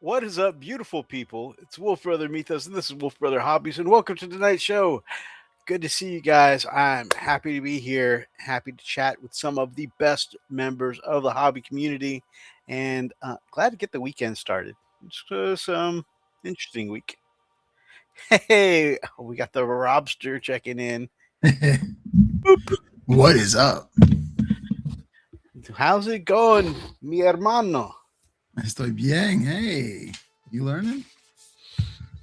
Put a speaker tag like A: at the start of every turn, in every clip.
A: What is up, beautiful people? It's Wolfbrother Mythos, and this is Wolfbrother Hobbies, and welcome to tonight's show. Good to see you guys. I'm happy to be here, happy to chat with some of the best members of the hobby community, and glad to get the weekend started. It's interesting week. Hey, we got the Robster checking in. Boop.
B: What is up?
A: How's it going, mi hermano?
B: Estoy bien. Hey, you learning?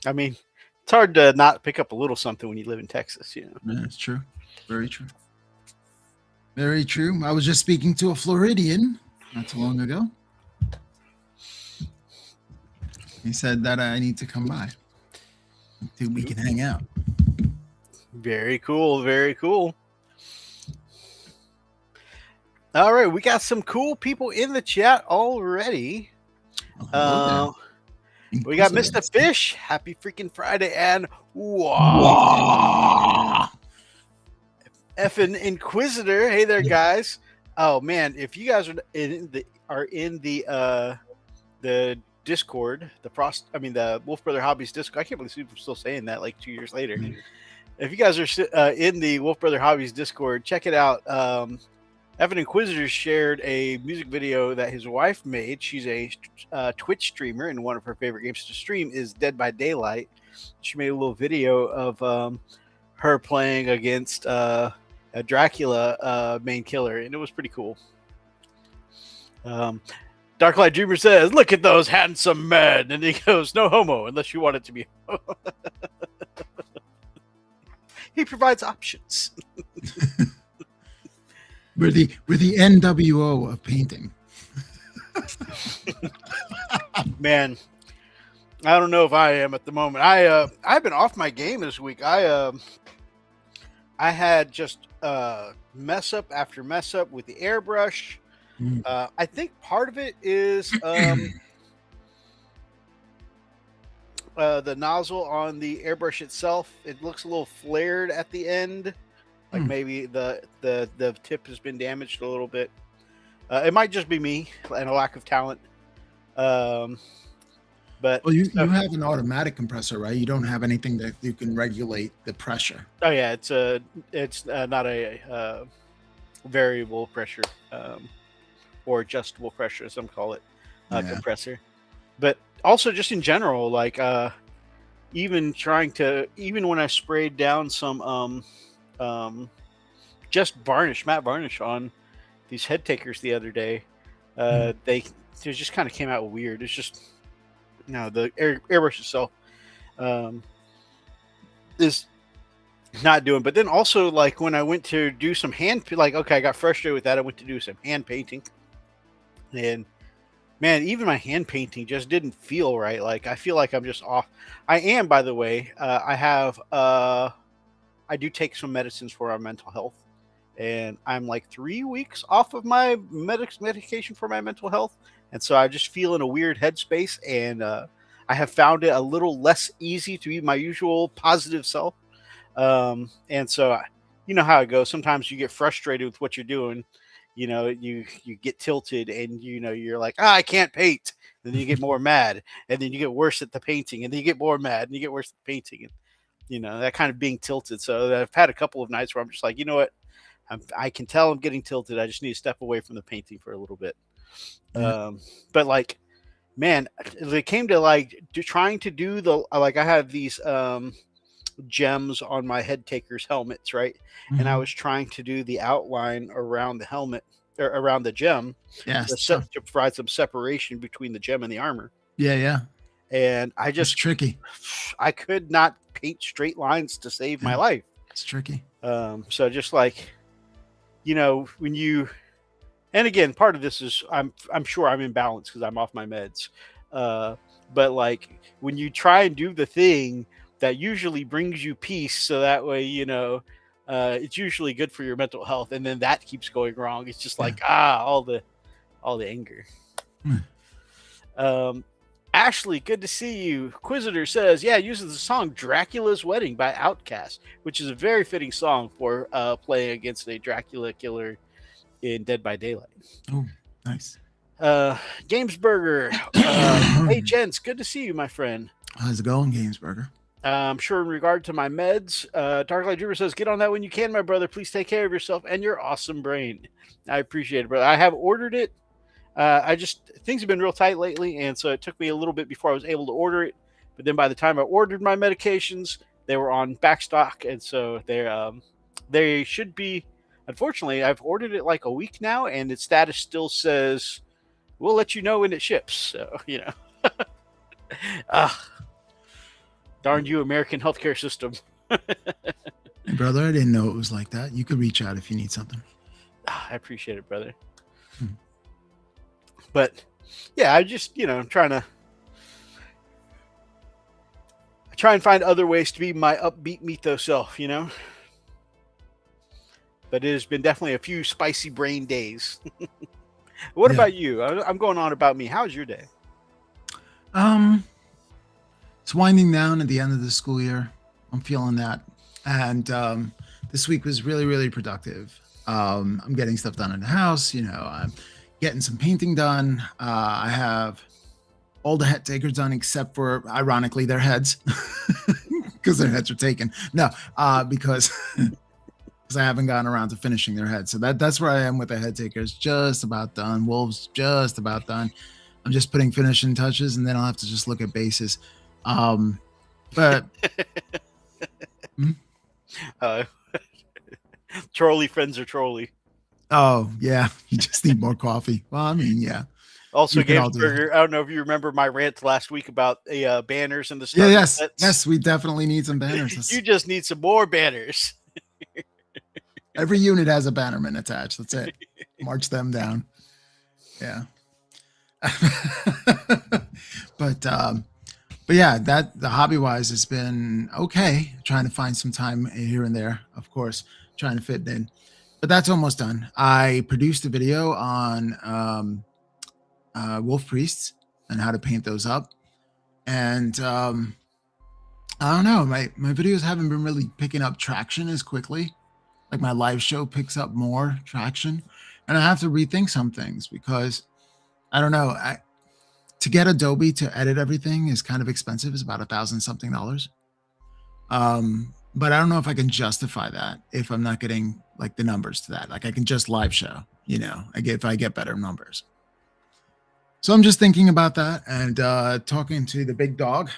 A: I mean, it's hard to not pick up a little something when you live in Texas, you know.
B: Yeah, it's true. Very true. Very true. I was just speaking to a Floridian not too long ago. He said that I need to come by until we can hang out.
A: Very cool. Very cool. All right, we got some cool people in the chat already. We got Mr. Fish. Happy freaking Friday, and wow. Effing Inquisitor. Hey there, guys. Oh man, if you guys are in the Discord, the Wolfbrother Hobbies Discord. I can't believe I'm still saying that like 2 years later. Mm-hmm. If you guys are in the Wolfbrother Hobbies Discord, check it out. Evan Inquisitor shared a music video that his wife made. She's a Twitch streamer, and one of her favorite games to stream is Dead by Daylight. She made a little video of her playing against a Dracula main killer, and it was pretty cool. Darklight Dreamer says, "Look at those handsome men," and he goes, "No homo, unless you want it to be." He provides options.
B: We're the NWO of painting.
A: Man, I don't know if I am at the moment. I've been off my game this week. I had just mess up after mess up with the airbrush. I think part of it is the nozzle on the airbrush itself. It looks a little flared at the end. Like maybe the tip has been damaged a little bit. It might just be me and a lack of talent. But
B: you have an automatic compressor, right? You don't have anything that you can regulate the pressure.
A: Oh yeah, it's not a variable pressure or adjustable pressure, as some call it, compressor. But also just in general, like even when I sprayed down some just matte varnish on these head takers the other day. They just kind of came out weird. It's just the airbrush itself is not doing. But then also, like when I went to do some I got frustrated with that. I went to do some hand painting, and man, even my hand painting just didn't feel right. Like I feel like I'm just off. I am, by the way. I do take some medicines for our mental health, and I'm like 3 weeks off of my medication for my mental health. And so I just feel in a weird headspace, and I have found it a little less easy to be my usual positive self. And so you know how it goes. Sometimes you get frustrated with what you're doing. You get tilted, and you're like, I can't paint. And then you get more mad, and then you get worse at the painting, and then you get more mad, and you get worse at the painting. And that kind of being tilted. So I've had a couple of nights where I'm just like, you know what? I can tell I'm getting tilted. I just need to step away from the painting for a little bit. But like, man, it came to trying to do I had these gems on my head taker's helmets, right? Mm-hmm. And I was trying to do the outline around the helmet or around the gem to provide some separation between the gem and the armor.
B: Yeah.
A: And it's
B: tricky.
A: I could not paint straight lines to save my life.
B: It's tricky.
A: So just like, when you, and again, part of this is I'm sure I'm in balance because I'm off my meds. But like when you try and do the thing that usually brings you peace, so that way, it's usually good for your mental health, and then that keeps going wrong. It's just like all the anger. Ashley, good to see you. Inquisitor says, uses the song Dracula's Wedding by Outkast, which is a very fitting song for playing against a Dracula killer in Dead by Daylight.
B: Oh, nice.
A: Gamesburger. Hey, gents, good to see you, my friend.
B: How's it going, Gamesburger?
A: I'm sure in regard to my meds, Darklight Dreamer says, get on that when you can, my brother. Please take care of yourself and your awesome brain. I appreciate it, brother. I have ordered it. Things have been real tight lately, and so it took me a little bit before I was able to order it. But then by the time I ordered my medications, they were on backstock, and so they should be. Unfortunately, I've ordered it like a week now, and its status still says, we'll let you know when it ships. So, darn you, American healthcare system.
B: Hey, brother, I didn't know it was like that. You could reach out if you need something.
A: I appreciate it, brother. But yeah, I just, I'm trying to try and find other ways to be my upbeat mytho self, But it has been definitely a few spicy brain days. What about you? I'm going on about me. How's your day?
B: It's winding down at the end of the school year. I'm feeling that. And this week was really, really productive. I'm getting stuff done in the house. I'm getting some painting done. I have all the head takers done except for, ironically, their heads, because their heads are taken. No, because I haven't gotten around to finishing their heads. So that's where I am with the head takers. Just about done. Wolves just about done. I'm just putting finishing touches, and then I'll have to just look at bases. But
A: trolley friends are trolley.
B: Oh yeah, you just need more coffee. Well, I mean, yeah.
A: Also, Gamesburger, I don't know if you remember my rant last week about the banners and the stuff.
B: Yeah, yes, we definitely need some banners.
A: You just need some more banners.
B: Every unit has a bannerman attached. That's it. March them down. Yeah. But yeah, that the hobby wise has been okay. Trying to find some time here and there, of course, trying to fit it in. But that's almost done. I produced a video on wolf priests and how to paint those up. And I don't know, my videos haven't been really picking up traction as quickly. Like my live show picks up more traction. And I have to rethink some things because I don't know. To get Adobe to edit everything is kind of expensive. It's about $1,000 something. But I don't know if I can justify that if I'm not getting like the numbers to that. Like I can just live show, if I get better numbers. So I'm just thinking about that and talking to the big dog.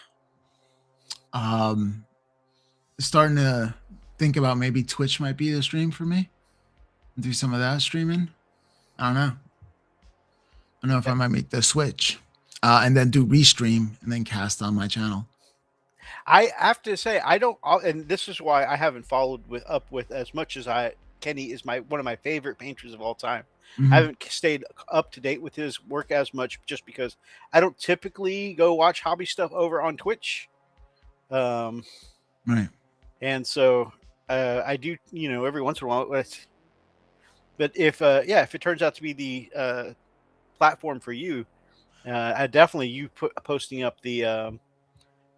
B: Starting to think about maybe Twitch might be the stream for me. Do some of that streaming. I don't know. I don't know if I might make the switch and then do restream and then cast on my channel.
A: I have to say, I don't, and this is why I haven't followed up with as much as Kenny is one of my favorite painters of all time. Mm-hmm. I haven't stayed up to date with his work as much just because I don't typically go watch hobby stuff over on Twitch.
B: Right.
A: And so I do, every once in a while. But if it turns out to be the platform for you, I definitely posting up the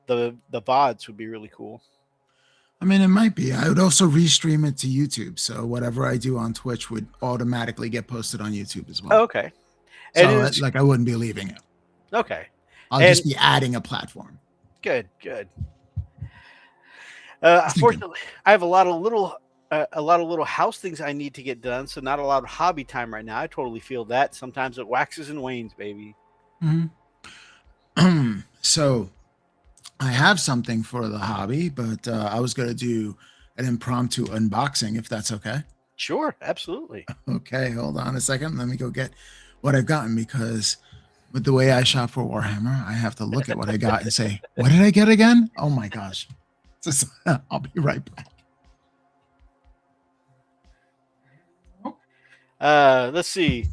A: VODs would be really cool.
B: I mean, it might be. I would also restream it to YouTube, so whatever I do on Twitch would automatically get posted on YouTube as well.
A: Oh, okay.
B: So I wouldn't be leaving it.
A: Okay.
B: I'll just be adding a platform.
A: Good. Unfortunately, I have a lot of little house things I need to get done, so not a lot of hobby time right now. I totally feel that. Sometimes it waxes and wanes, baby.
B: Mm-hmm. So I have something for the hobby, but I was going to do an impromptu unboxing, if that's okay.
A: Sure, absolutely.
B: Okay, hold on a second. Let me go get what I've gotten, because with the way I shop for Warhammer, I have to look at what I got and say, what did I get again? Oh my gosh. I'll be right back.
A: Let's see.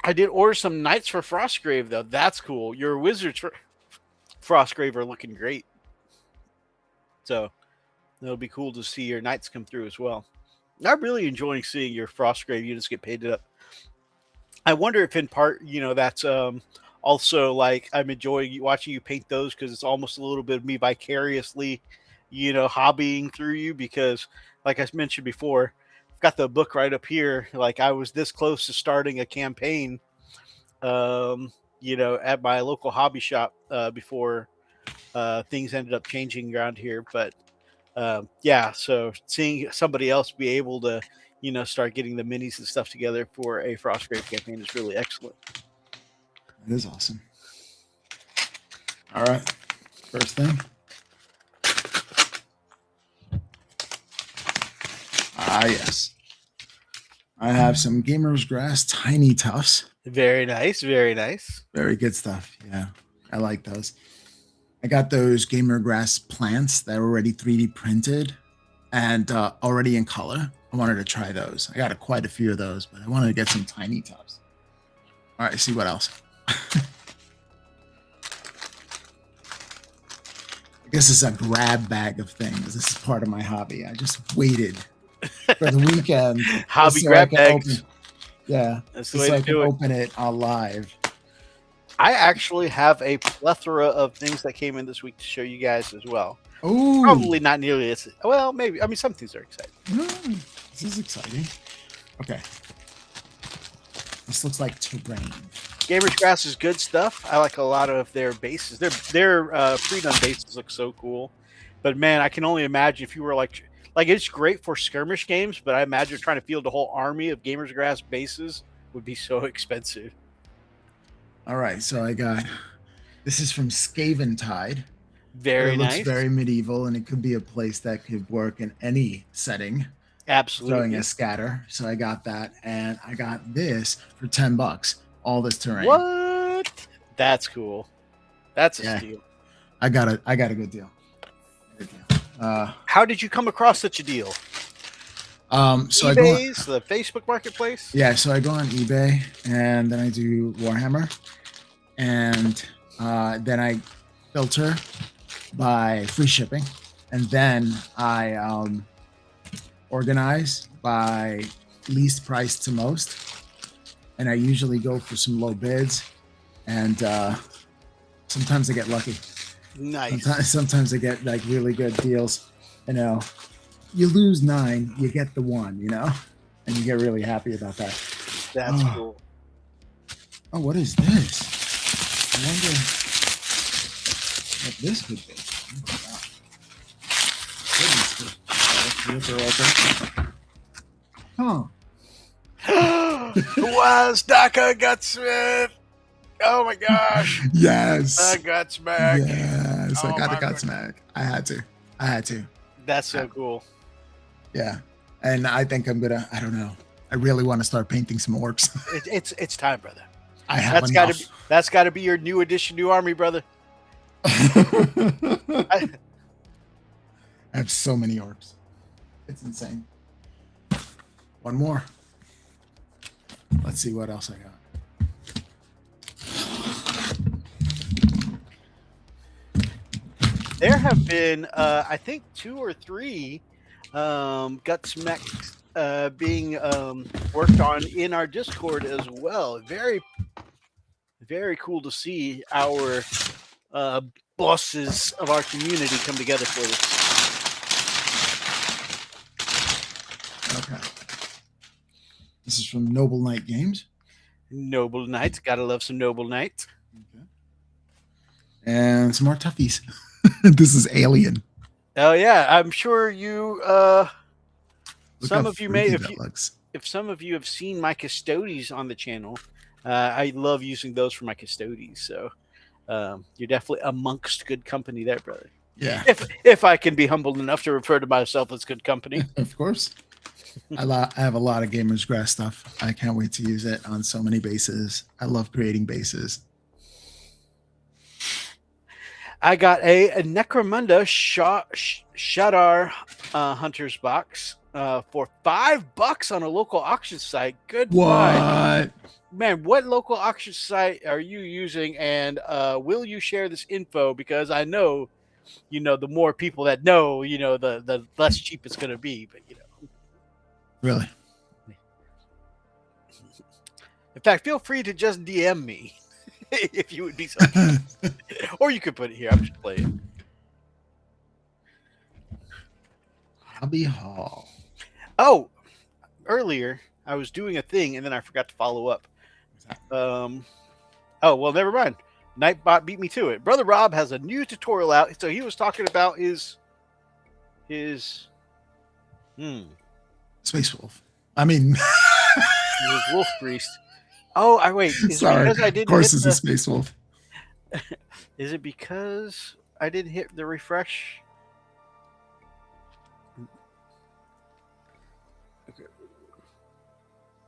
A: I did order some Knights for Frostgrave, though. That's cool. Your Wizards for Frostgrave are looking great. So it'll be cool to see your Knights come through as well. I'm really enjoying seeing your Frostgrave units get painted up. I wonder if in part, that's also like I'm enjoying watching you paint those because it's almost a little bit of me vicariously, hobbying through you, because like I mentioned before, I've got the book right up here. Like I was this close to starting a campaign at my local hobby shop before things ended up changing around here. But yeah, so seeing somebody else be able to, start getting the minis and stuff together for a Frostgrave campaign is really excellent.
B: That is awesome. All right, first thing. Yes. I have some Gamer's Grass Tiny Tufts.
A: Very nice, very nice.
B: Very good stuff. Yeah, I like those. I got those Gamer Grass plants that are already 3D printed and already in color. I wanted to try those. I got quite a few of those, but I wanted to get some Tiny Tufts. All right, see what else. I guess it's a grab bag of things. This is part of my hobby. I just waited for the weekend.
A: Hobby
B: so
A: grab bags.
B: Yeah,
A: that's the way to do it.
B: Open it on live.
A: I actually have a plethora of things that came in this week to show you guys as well.
B: Oh,
A: probably not nearly as well. Maybe. I mean, some things are exciting.
B: This is exciting. Okay, this looks like terrain.
A: Gamer's Grass is good stuff. I like a lot of their bases. Their pre-done bases look so cool. But man, I can only imagine if you were like it's great for skirmish games, but I imagine trying to field a whole army of Gamer's Grass bases would be so expensive.
B: All right, so I got this is from Skaven Tide.
A: Very nice.
B: It looks very medieval, and it could be a place that could work in any setting.
A: Absolutely.
B: Throwing a scatter. So I got that, and I got this for $10. All this terrain.
A: What? That's cool. That's a steal.
B: I got a good deal.
A: How did you come across such a deal?
B: So
A: eBay's, the Facebook Marketplace?
B: Yeah, so I go on eBay, and then I do Warhammer, and then I filter by free shipping, and then I organize by least price to most, and I usually go for some low bids, and sometimes I get lucky.
A: Nice.
B: Sometimes I get like really good deals. You lose 9, you get the 1, and you get really happy about that.
A: That's cool.
B: Oh, what is this? I wonder what this could be. Oh,
A: Was Daka Gutsmith? Oh my gosh!
B: Yes,
A: the Gutsmack.
B: Yes, I got the Gutsmack. I had to.
A: That's so cool.
B: Yeah, and I think I'm gonna. I don't know. I really want to start painting some orcs.
A: It's time, brother.
B: I have
A: that's got to be your new addition, new army, brother.
B: I have so many orcs. It's insane. One more. Let's see what else I got.
A: There have been, I think, 2 or 3 Gutsmechs being worked on in our Discord as well. Very, very cool to see our bosses of our community come together for this.
B: Okay. This is from Noble Knight Games.
A: Noble Knights. Gotta love some Noble Knights.
B: Okay. And some more toughies. This is Alien.
A: Oh yeah, I'm sure you. Some of you may, if some of you have seen my Custodes on the channel, I love using those for my Custodes. So you're definitely amongst good company there, brother.
B: Yeah.
A: If I can be humble enough to refer to myself as good company.
B: Of course. I have a lot of Gamer's Grass stuff. I can't wait to use it on so many bases. I love creating bases.
A: I got a Necromunda Shadar Hunter's box for $5 on a local auction site. Good buy. Man, what local auction site are you using? And will you share this info? Because I know, the more people that know, the less cheap it's going to be. But,
B: Really?
A: In fact, feel free to just DM me. If you would be so or you could put it here. I'm just playing.
B: Hobby Hall.
A: Oh, earlier I was doing a thing and then I forgot to follow up. Oh, well, never mind. Nightbot beat me to it. Brother Rob has a new tutorial out. So he was talking about his
B: Space Wolf. I mean,
A: his wolf priest. Oh, I wait. Is it
B: sorry.
A: because I
B: Of
A: didn't
B: course,
A: hit
B: it's a
A: the?
B: Space Wolf.
A: Is it because I didn't hit the refresh?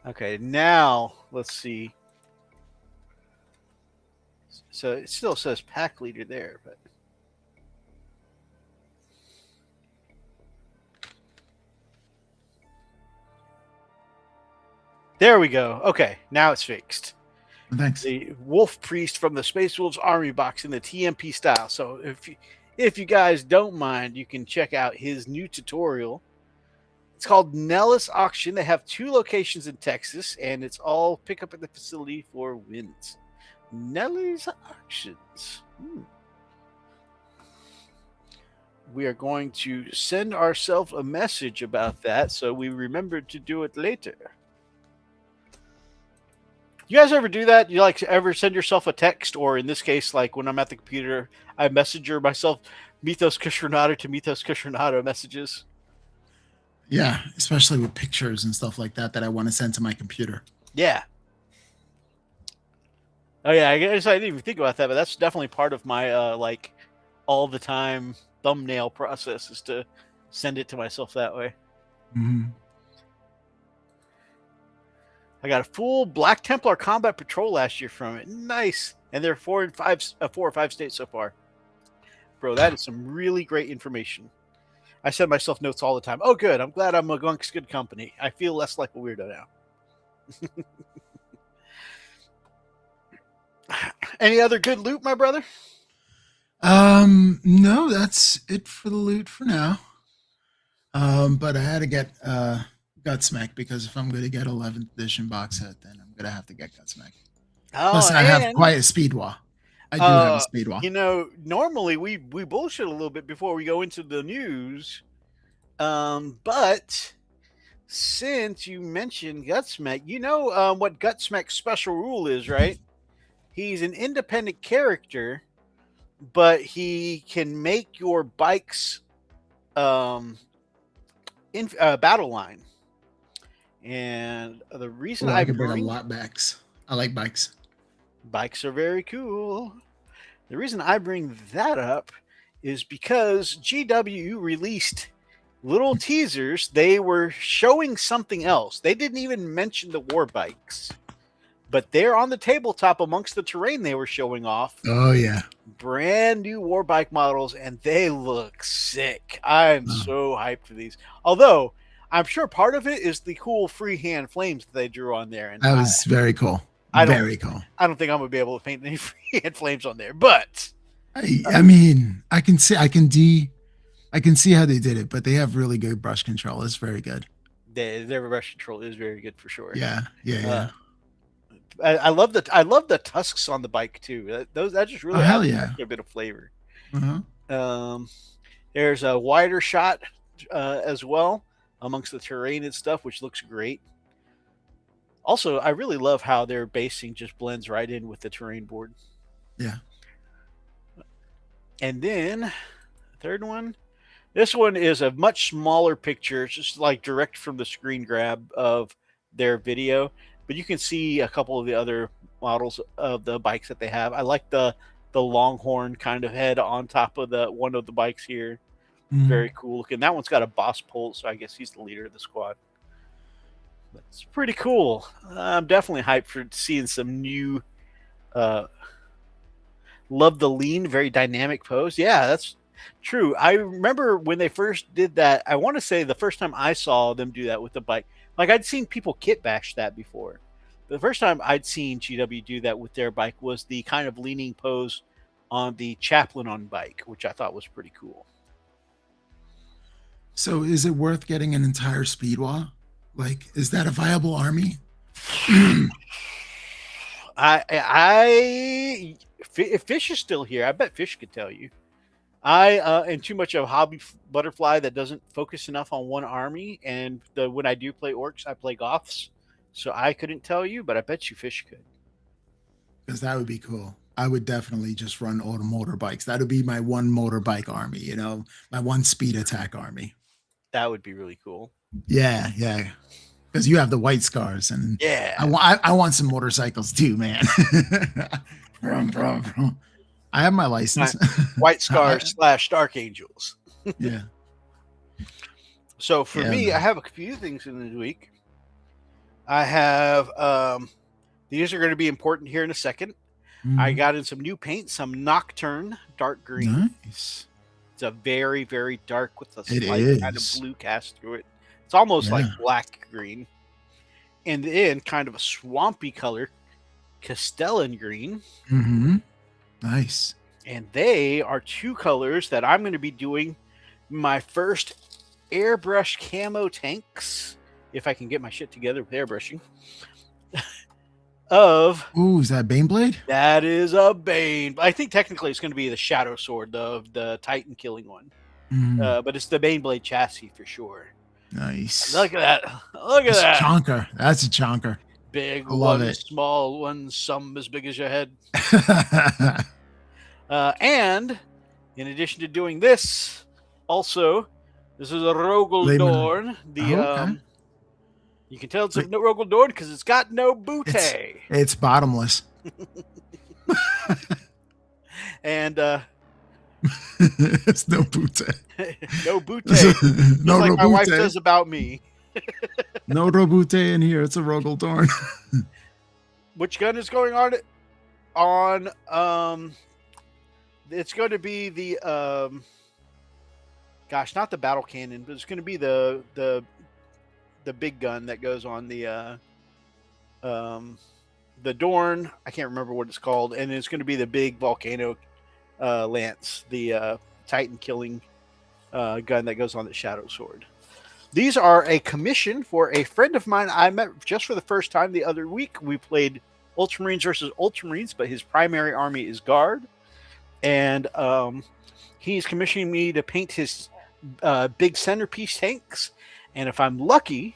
A: Okay, now let's see. So it still says pack leader there, but there we go. Okay, now it's fixed.
B: Thanks.
A: The Wolf Priest from the Space Wolves Army box in the TMP style. So if you guys don't mind, you can check out his new tutorial. It's called Nellis Auction. They have 2 locations in Texas, and it's all pick up at the facility for wins. Nellis Auctions. We are going to send ourselves a message about that so we remember to do it later. You guys ever do that? You like ever send yourself a text, or in this case, like when I'm at the computer, I messenger myself Mythos Kushranada to Mythos Kushranada messages?
B: Yeah, especially with pictures and stuff like that I want to send to my computer.
A: Yeah. Oh yeah, I guess I didn't even think about that, but that's definitely part of my like all the time thumbnail process is to send it to myself that way.
B: Mm-hmm.
A: I got a full Black Templar Combat Patrol last year from it. Nice. And they're 4 or 5 states so far. Bro, that is some really great information. I send myself notes all the time. Oh, good. I'm glad I'm amongst good company. I feel less like a weirdo now. Any other good loot, my brother?
B: No, that's it for the loot for now. But I had to get Gutsmack because if I'm going to get 11th edition box set, then I'm going to have to get Gutsmack. Plus,
A: Oh,
B: I have
A: and
B: quite a speedwa. I do have a speedwa.
A: you know, normally we bullshit a little bit before we go into the news. But since you mentioned Gutsmack, you know what Gutsmack's special rule is, right? He's an independent character, but he can make your bike's battle line. And the reason
B: Oh,
A: I
B: I can bring a
A: bring
B: lot backs. I like bikes.
A: bikes are very cool. The reason I bring that up is because GW released little teasers. They were showing something else. They didn't even mention the war bikes, but they're on the tabletop amongst the terrain they were showing off.
B: Oh yeah,
A: Brand new war bike models, and they look sick. I'm so hyped for these. Although I'm sure part of it is the cool freehand flames that they drew on there, and
B: that was very cool. Very cool.
A: I don't think I'm gonna be able to paint any freehand flames on there, but
B: I mean, I can see how they did it, but they have really good brush control. It's very good.
A: their brush control is very good for sure.
B: Yeah.
A: I love the tusks on the bike too. That just really
B: hell
A: adds
B: yeah.
A: a bit of flavor.
B: Uh-huh.
A: There's a wider shot as well amongst the terrain and stuff, which looks great. Also, I really love how their basing just blends right in with the terrain board.
B: Yeah.
A: And then the third one, this one is a much smaller picture. It's just like direct from the screen grab of their video, but you can see a couple of the other models of the bikes that they have. I like the Longhorn kind of head on top of the one of the bikes here.
B: Mhm.
A: Very cool looking. That one's got a boss pole, so I guess he's the leader of the squad. That's pretty cool. I'm definitely hyped for seeing some new. Love the lean, very dynamic pose. Yeah, that's true. I remember when they first did that. I want to say the first time I saw them do that with the bike, like I'd seen people kit bash that before. The first time I'd seen GW do that with their bike was the kind of leaning pose on the Chaplain on bike, which I thought was pretty cool.
B: So, is it worth getting an entire speedwa? Like, is that a viable army?
A: If Fish is still here, I bet Fish could tell you. I am too much of a hobby butterfly that doesn't focus enough on one army, and when I do play orcs, I play goths, so I couldn't tell you, but I bet you Fish could.
B: because that would be cool. I would definitely just run all the motorbikes. That would be my one motorbike army, my one speed attack army.
A: That would be really cool.
B: Yeah, yeah. Because you have the white scars, and
A: Yeah.
B: I want some motorcycles too, man. Vroom, vroom, vroom. I have my license.
A: White Scars / Dark Angels.
B: Yeah.
A: So for
B: Yeah,
A: me, I
B: man.
A: have a few things in the week. I have these are going to be important here in a second. I
B: Mhm.
A: got in some new paint, some Nocturne dark green.
B: Nice.
A: It's a very, very dark with a
B: It
A: slight kind of
B: is.
A: blue cast through it. It's almost like
B: Yeah.
A: black green. And then kind of a swampy color, Castellan green.
B: Mm-hmm. Nice.
A: And they are two colors that I'm going to be doing my first airbrush camo tanks, if I can get my shit together with airbrushing.
B: Ooh, is that Baneblade?
A: That is a Bane. I think technically it's going to be the Shadow Sword, the Titan killing one.
B: Mm,
A: But it's the Baneblade chassis for sure.
B: nice.
A: Look at that. Look at
B: That's a
A: that.
B: chonker. That's a chonker.
A: Big
B: I love
A: one,
B: it.
A: small one, some as big as your head. And in addition to doing this, also, this is a
B: Layman.
A: Rogaldorn.
B: Oh, okay.
A: You can tell it's a
B: Wait,
A: Rogaldorn because it's got no bootay.
B: it's bottomless.
A: And
B: It's no bootay.
A: no bootay. Just
B: No
A: like my wife
B: robute.
A: says about me.
B: No robute in here. It's a Rogaldorn.
A: Which gun is going on it? It's going to be the not the battle cannon, but it's going to be the big gun that goes on the Dorn. I can't remember what it's called, and it's going to be the big volcano lance, the Titan killing gun that goes on the Shadow Sword. These are a commission for a friend of mine I met just for the first time the other week. We played Ultramarines versus Ultramarines, but his primary army is Guard. And he's commissioning me to paint his big centerpiece tanks. And if I'm lucky,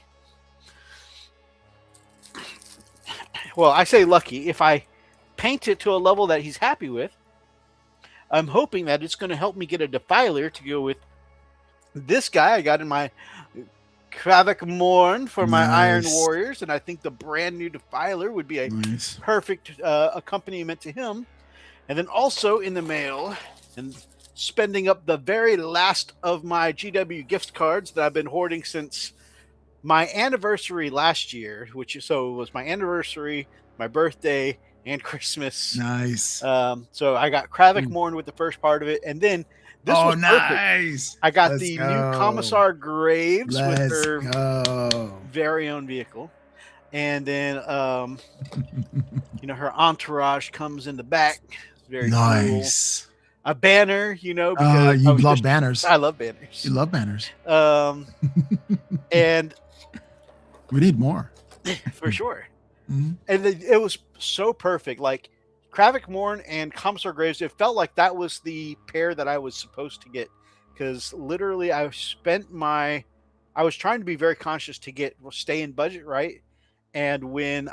A: well, I say lucky, if I paint it to a level that he's happy with, I'm hoping that it's going to help me get a defiler to go with this guy I got in my Kravik Morn for my Iron Warriors, and I think the brand new defiler would be a perfect accompaniment to him. And then also in the mail, and spending up the very last of my GW gift cards that I've been hoarding since my anniversary last year, it was my anniversary, my birthday, and Christmas.
B: Nice.
A: So I got Kravik Morn with the first part of it, and then this was
B: nice.
A: perfect. I got the new Commissar Graves with her very own vehicle. And then, her entourage comes in the back. It's very
B: nice.
A: Cool. A banner, because
B: you love banners.
A: I love banners.
B: You love banners.
A: And
B: we need more.
A: For sure.
B: Mm-hmm.
A: And it was so perfect. Like Kravik Morn and Commissar Graves, it felt like that was the pair that I was supposed to get. Because literally I was trying to be very conscious to stay in budget, right? And when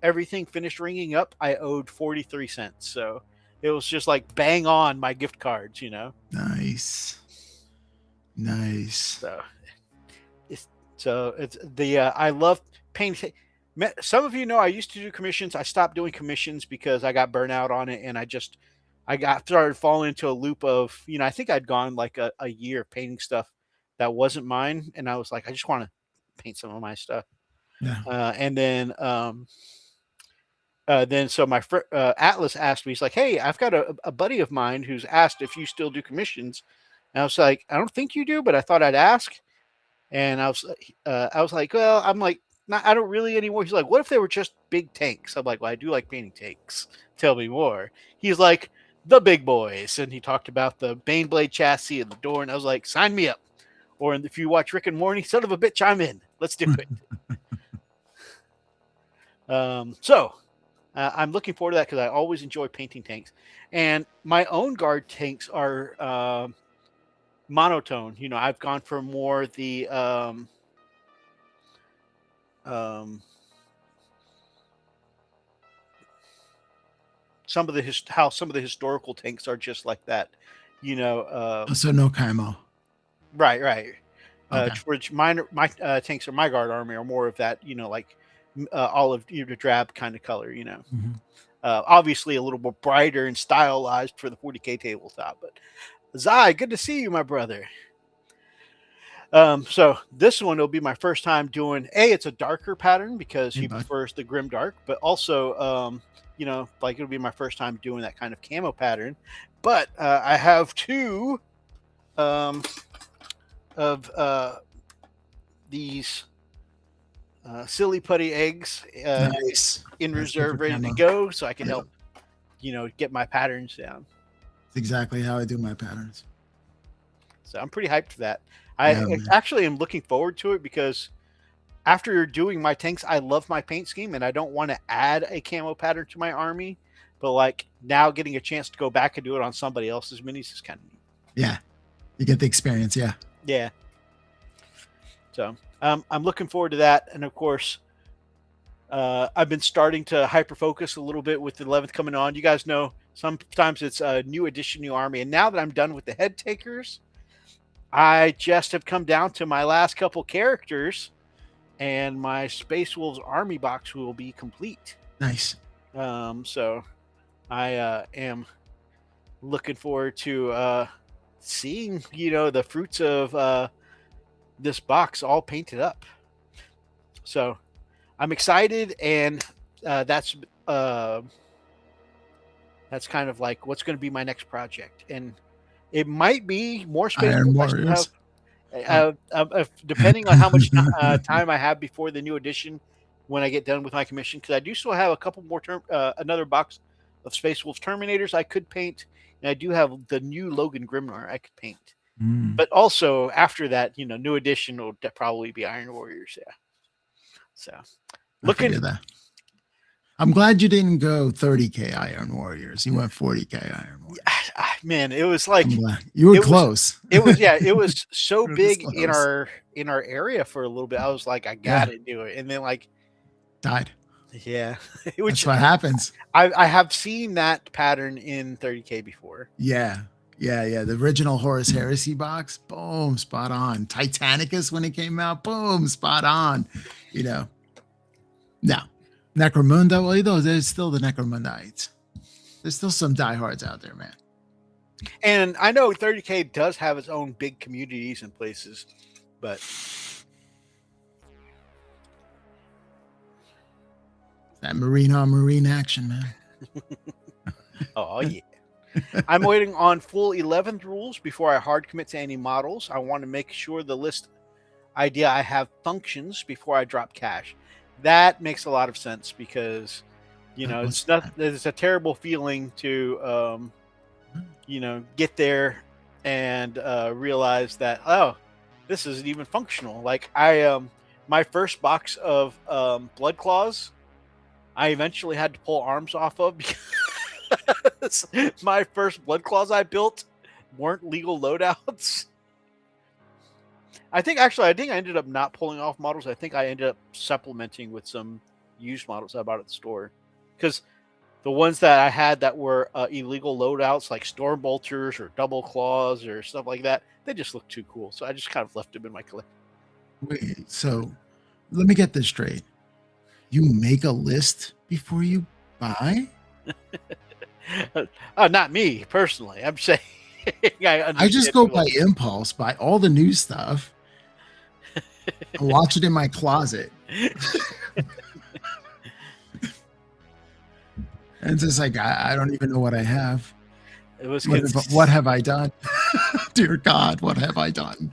A: everything finished ringing up, I owed 43 cents. So it was just like bang on my gift cards,
B: Nice.
A: So it's I love painting. Some of you know I used to do commissions. I stopped doing commissions because I got burnt out on it, and I started falling into a loop of, I think I'd gone like a year painting stuff that wasn't mine, and I was like, I just want to paint some of my stuff.
B: Yeah.
A: And then so my Atlas asked me, he's like, hey, I've got a buddy of mine who's asked if you still do commissions. And I was like, I don't think you do, but I thought I'd ask. And I was like, well, I'm like, I don't really anymore. He's like, what if they were just big tanks? I'm like, well, I do like painting tanks. Tell me more. He's like, the big boys. And he talked about the Baneblade chassis and the door. And I was like, sign me up. Or if you watch Rick and Morty, son of a bitch, I'm in. Let's do it. So I'm looking forward to that because I always enjoy painting tanks. And my own Guard tanks are monotone. I've gone for more the some of the how some of the historical tanks are just like that. You know,
B: So no camo.
A: right.
B: Okay.
A: Which my tanks are my guard army are more of that, like olive, drab kind of color.
B: Mhm.
A: Obviously a little more brighter and stylized for the 40K tabletop. But Zai, good to see you, my brother. So this one will be my first time doing. It's a darker pattern because
B: Hey,
A: he
B: bud.
A: prefers the grim dark, but also, like it'll be my first time doing that kind of camo pattern. But I have two um, of these silly putty eggs
B: Nice.
A: in
B: That's good for
A: reserve, ready to
B: camo.
A: go, so I can
B: Yep.
A: help, get my patterns down.
B: It's exactly how I do my patterns.
A: So I'm pretty hyped for that.
B: Yeah,
A: I
B: man.
A: actually am looking forward to it because after doing my tanks, I love my paint scheme and I don't want to add a camo pattern to my army. But like now getting a chance to go back and do it on somebody else's minis is kind of neat.
B: Yeah. You get the experience. Yeah.
A: Yeah. So I'm looking forward to that. And of course, I've been starting to hyper focus a little bit with the 11th coming on. You guys know sometimes it's a new edition, new army. And now that I'm done with the head takers, I just have come down to my last couple characters, and my Space Wolves army box will be complete.
B: Nice.
A: So I am looking forward to seeing, the fruits of this box all painted up. So I'm excited, and that's kind of like what's going to be my next project, and it might be more Space
B: Iron
A: Wolves. I still have.
B: Warriors.
A: Depending on how much time I have before the new edition, when I get done with my commission, because I do still have a couple more another box of Space Wolves Terminators I could paint, and I do have the new Logan Grimnar I could paint. But also after that, new edition will probably be Iron Warriors. Yeah. So looking.
B: That. I'm glad you didn't go 30K Iron Warriors. You went 40K Iron Warriors.
A: Man, it was like
B: you were close.
A: It was so big in our area for a little bit. I was like, I gotta do it, and then like
B: died.
A: Yeah,
B: that's what happens.
A: I have seen that pattern in 30K before.
B: Yeah. The original Horus Heresy box, boom, spot on. Titanicus when it came out, boom, spot on. No. Necromunda, well, there's still the Necromundites. There's still some diehards out there, man.
A: And I know 30K does have its own big communities and places, but
B: that marine on marine action, man.
A: Oh yeah. I'm waiting on full 11th rules before I hard commit to any models. I want to make sure the list idea I have functions before I drop cash. That makes a lot of sense because, it's a terrible feeling to, get there and realize that, oh, this isn't even functional. Like my first box of Blood Claws, I eventually had to pull arms off of because my first Blood Claws I built weren't legal loadouts. I think I ended up not pulling off models. I think I ended up supplementing with some used models I bought at the store. Because the ones that I had that were illegal loadouts, like Storm Bolters or Double Claws or stuff like that, they just looked too cool. So I just kind of left them in my collection.
B: Wait, so let me get this straight. You make a list before you buy?
A: Not me, personally. I'm saying
B: I just go by impulse, buy all the new stuff, and watch it in my closet. And it's just like, I don't even know what I have.
A: It was
B: what have I done? Dear God, what have I done?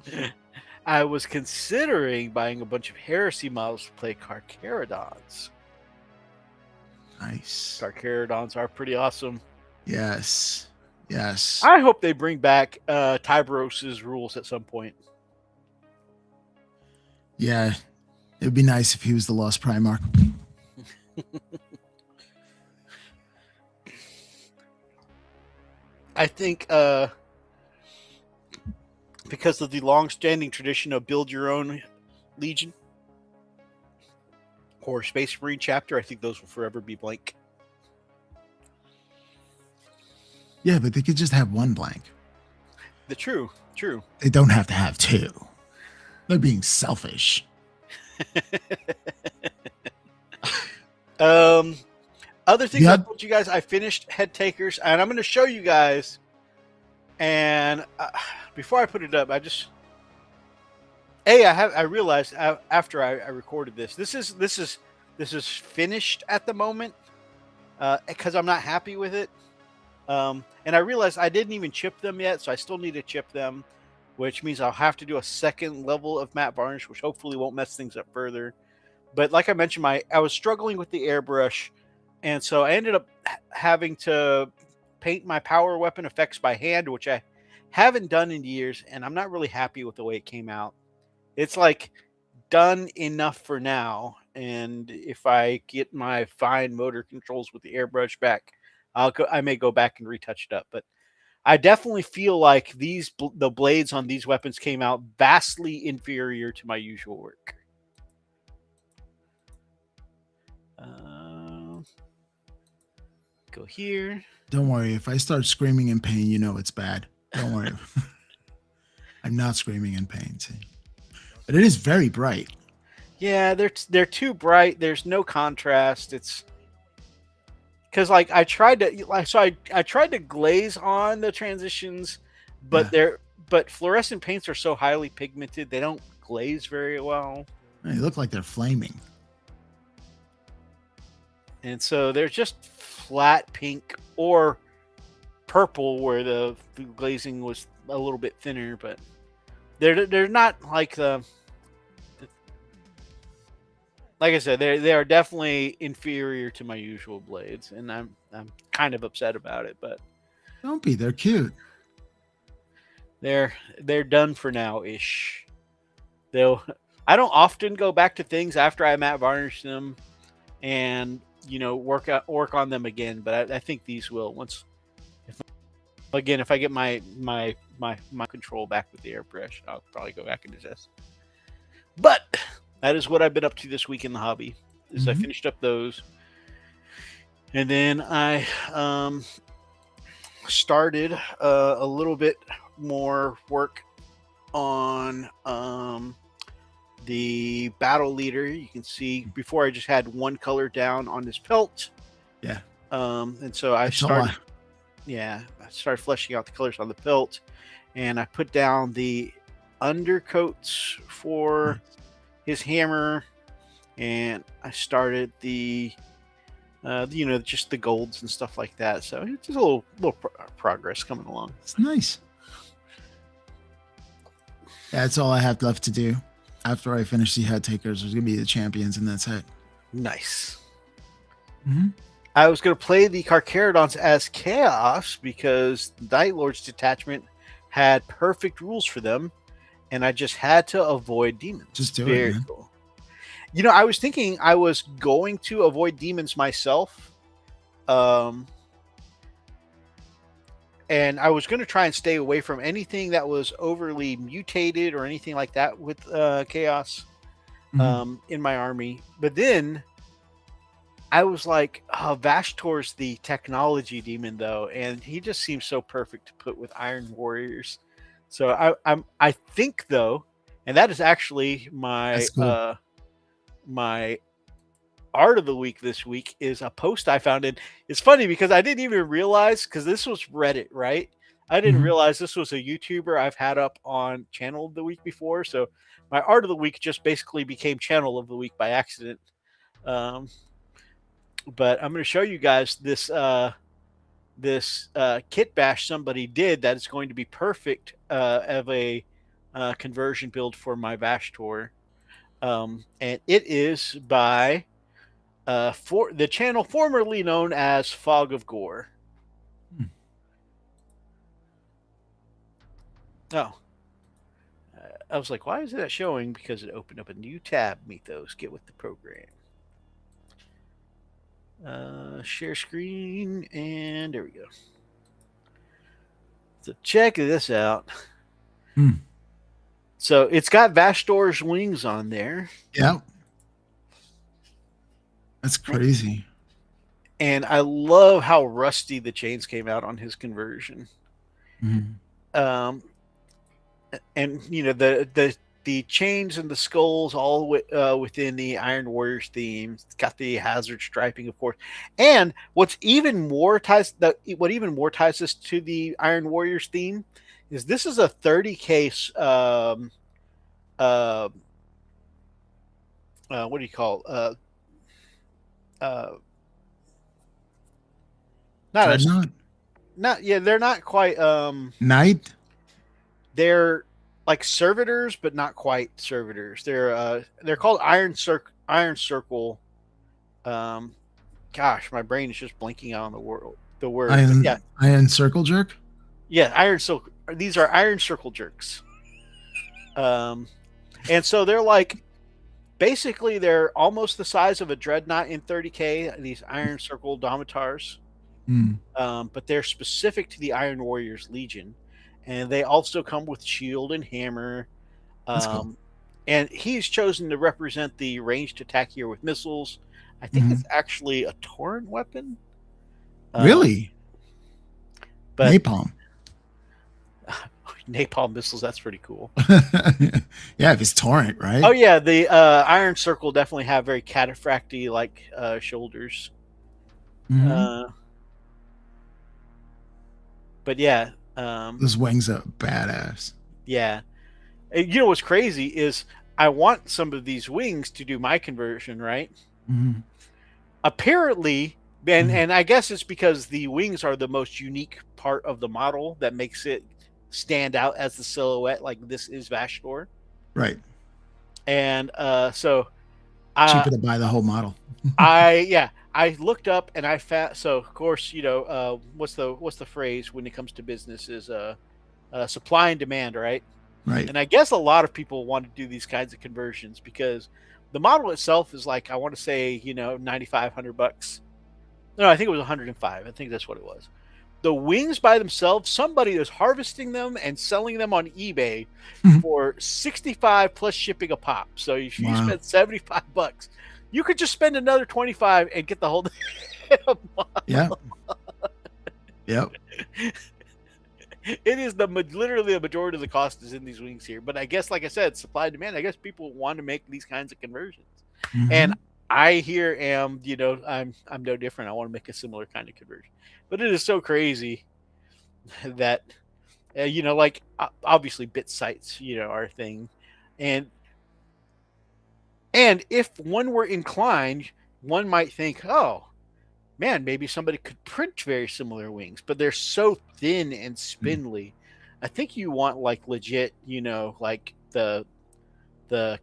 A: I was considering buying a bunch of Heresy models to play Carcharodons.
B: Nice.
A: Carcharodons are pretty awesome.
B: Yes.
A: I hope they bring back Tyberos's rules at some point.
B: Yeah. It would be nice if he was the Lost Primarch.
A: I think because of the long-standing tradition of build your own Legion or Space Marine chapter, I think those will forever be blank.
B: Yeah, but they could just have one blank.
A: True.
B: They don't have to have two. They're being selfish.
A: Other things I
B: Yeah.
A: told you guys, I finished Head Takers, and I'm going to show you guys. And before I put it up, I realized after I recorded this is finished at the moment because I'm not happy with it. And I realized I didn't even chip them yet, so I still need to chip them, which means I'll have to do a second level of matte varnish, which hopefully won't mess things up further. But like I mentioned, I was struggling with the airbrush, and so I ended up having to paint my power weapon effects by hand, which I haven't done in years, and I'm not really happy with the way it came out. It's like done enough for now, and if I get my fine motor controls with the airbrush back, I may go back and retouch it up. But I definitely feel like the blades on these weapons came out vastly inferior to my usual work. Go here.
B: Don't worry. If I start screaming in pain, you know it's bad. Don't worry. I'm not screaming in pain. See? But it is very bright.
A: Yeah, they're too bright. There's no contrast. It's because like I tried to glaze on the transitions, but but fluorescent paints are so highly pigmented they don't glaze very well.
B: They look like they're flaming.
A: And so they're just flat pink or purple where the glazing was a little bit thinner, but they're not like like I said, they are definitely inferior to my usual blades, and I'm kind of upset about it, but
B: Don't be. They're cute.
A: They're done for now ish. I don't often go back to things after I matte varnish them and work on them again, but I think these will if I get my control back with the airbrush, I'll probably go back and assess. But that is what I've been up to this week in the hobby. I finished up those, and then I started a little bit more work on the battle leader. You can see before I just had one color down on this pelt.
B: Yeah.
A: And so I started fleshing out the colors on the pelt, and I put down the undercoats for his hammer, and I started the just the golds and stuff like that. So it's just a little progress coming along.
B: It's nice. That's all I have left to do. After I finish the head takers, there's gonna be the champions, and that's it.
A: Nice.
B: Mm-hmm.
A: I was gonna play the Carcharodons as Chaos because Night Lord's detachment had perfect rules for them, and I just had to avoid demons.
B: Just do it, man.
A: Cool. I was thinking I was going to avoid demons myself, and I was going to try and stay away from anything that was overly mutated or anything like that with Chaos in my army. But then I was like, oh, Vashtor's the technology demon, though, and he just seems so perfect to put with Iron Warriors. So I think, though, and that is actually my my art of the week this week is a post I found. And it's funny because I didn't even realize, because this was Reddit, right? I didn't realize this was a YouTuber I've had up on Channel of the Week before. So my art of the week just basically became Channel of the Week by accident. But I'm going to show you guys this kit bash somebody did that is going to be perfect of a conversion build for my Vashtor. And it is by for the channel formerly known as Fog of Gore. Oh, I was like, why is that showing? Because it opened up a new tab. Mythos, get with the program. Share screen, and there we go. So check this out. So it's got Vashtor's wings on there.
B: Yeah. That's crazy.
A: And I love how rusty the chains came out on his conversion.
B: Mhm.
A: Um, and the chains and the skulls all within the Iron Warriors theme. It's got the hazard striping, of course. And what even more ties this to the Iron Warriors theme is this is a 30 case. Uh, what do you call? Uh, not a
B: Dreadnought?
A: not yeah. They're not quite.
B: Knight?
A: They're like servitors, but not quite servitors. They're called Iron Circle. Um, gosh, my brain is just blinking out on the word. But yeah,
B: Iron Circle Jerk?
A: yeah, Iron Circle. These are Iron Circle jerks. Um, and so they're like basically they're almost the size of a dreadnought in 30K. These Iron Circle Domitars.
B: Mm.
A: But they're specific to the Iron Warriors Legion, and they also come with shield and hammer.
B: That's cool.
A: And he's chosen to represent the ranged attack here with missiles. I think
B: Mhm.
A: it's actually a torrent weapon.
B: Really?
A: But
B: Napalm.
A: napalm missiles, that's pretty cool.
B: Yeah, if it's torrent, right?
A: Oh yeah, the Iron Circle definitely have very cataphracty like shoulders.
B: Mhm.
A: But yeah,
B: Those wings are badass.
A: yeah. You know what's crazy is I want some of these wings to do my conversion, right?
B: Mhm.
A: Apparently, and I guess it's because the wings are the most unique part of the model that makes it stand out as the silhouette. Like this is Vashtor,
B: Right.
A: and so
B: Cheaper to buy the whole model.
A: I looked up and I found. So of course, what's the phrase when it comes to business is supply and demand, right?
B: Right.
A: And I guess a lot of people want to do these kinds of conversions because the model itself is like, I want to say, $9,500. No, I think it was 105. I think that's what it was. The wings by themselves, somebody is harvesting them and selling them on eBay for 65 plus shipping a pop. So if you
B: Wow.
A: spend $75, you could just spend another 25 and get the whole
B: Yeah. Yep.
A: It is literally the majority of the cost is in these wings here. But I guess, like I said, supply and demand. I guess people want to make these kinds of conversions, and
B: Mhm.
A: I here am. I'm no different. I want to make a similar kind of conversion, but it is so crazy that like obviously bit sites, are a thing, and if one were inclined, one might think, oh man, maybe somebody could print very similar wings, but they're so thin and spindly. I think you want like legit, like the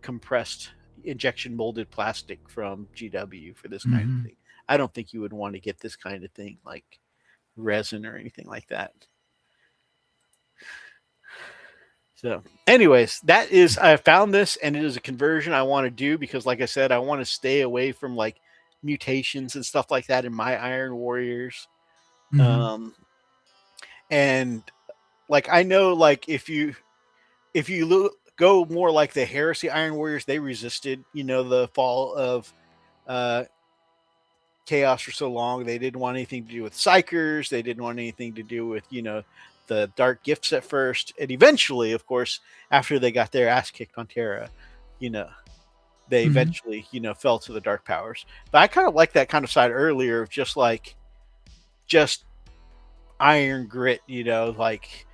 A: compressed injection molded plastic from GW for this kind of
B: Mhm.
A: thing. I don't think you would want to get this kind of thing like resin or anything like that. So, anyways, I found this and it is a conversion I want to do because, like I said, I want to stay away from like mutations and stuff like that in my Iron Warriors.
B: Mhm.
A: Um, and like I know, like if you go more like the Heresy Iron Warriors, they resisted, the fall of uh, Chaos for so long. They didn't want anything to do with Psychers. They didn't want anything to do with the Dark Gifts at first, and eventually, of course, after they got their ass kicked on Terra, you know, they
B: Mhm.
A: eventually fell to the Dark Powers. But I kind of like that kind of side earlier of just iron grit, like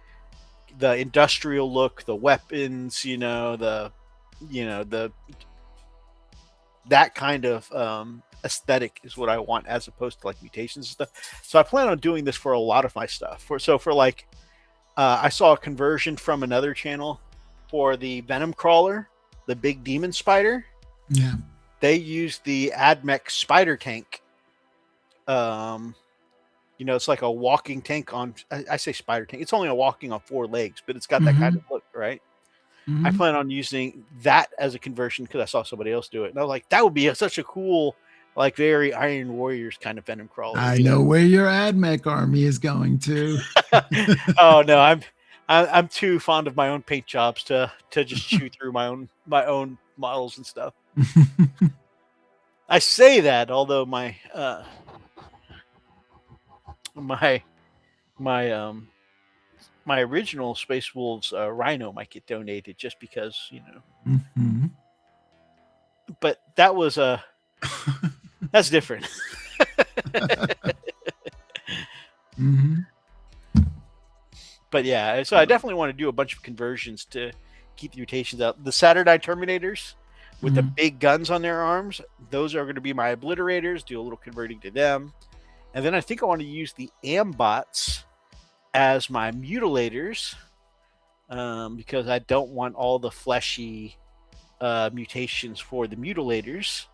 A: the industrial look, the weapons, the that kind of aesthetic is what I want as opposed to like mutations and stuff. So I plan on doing this for a lot of my stuff. For like, I saw a conversion from another channel for the Venom Crawler, the big demon spider.
B: Yeah.
A: They used the Admech spider tank. Um, it's like a walking tank on. I say spider tank. It's only a walking on four legs, but it's got that kind
B: Mhm.
A: of look, right? I
B: Mhm.
A: plan on using that as a conversion because I saw somebody else do it, and I was like, that would be such a cool, like very Iron Warriors kind of Venom Crawler,
B: I know where your AdMech army is going to.
A: Oh no, I'm too fond of my own paint jobs to just chew through my own models and stuff. I say that, although my my um my original Space Wolves Rhino might get donated just because, you know.
B: Mm-hmm.
A: But that was that's different.
B: Mm-hmm.
A: But yeah, so I definitely want to do a bunch of conversions to keep the mutations out. The Saturday Terminators with the
B: Mm-hmm.
A: big guns on their arms, those are going to be my obliterators. Do a little converting to them, and then I think I want to use the Ambots as my mutilators, because I don't want all the fleshy mutations for the mutilators.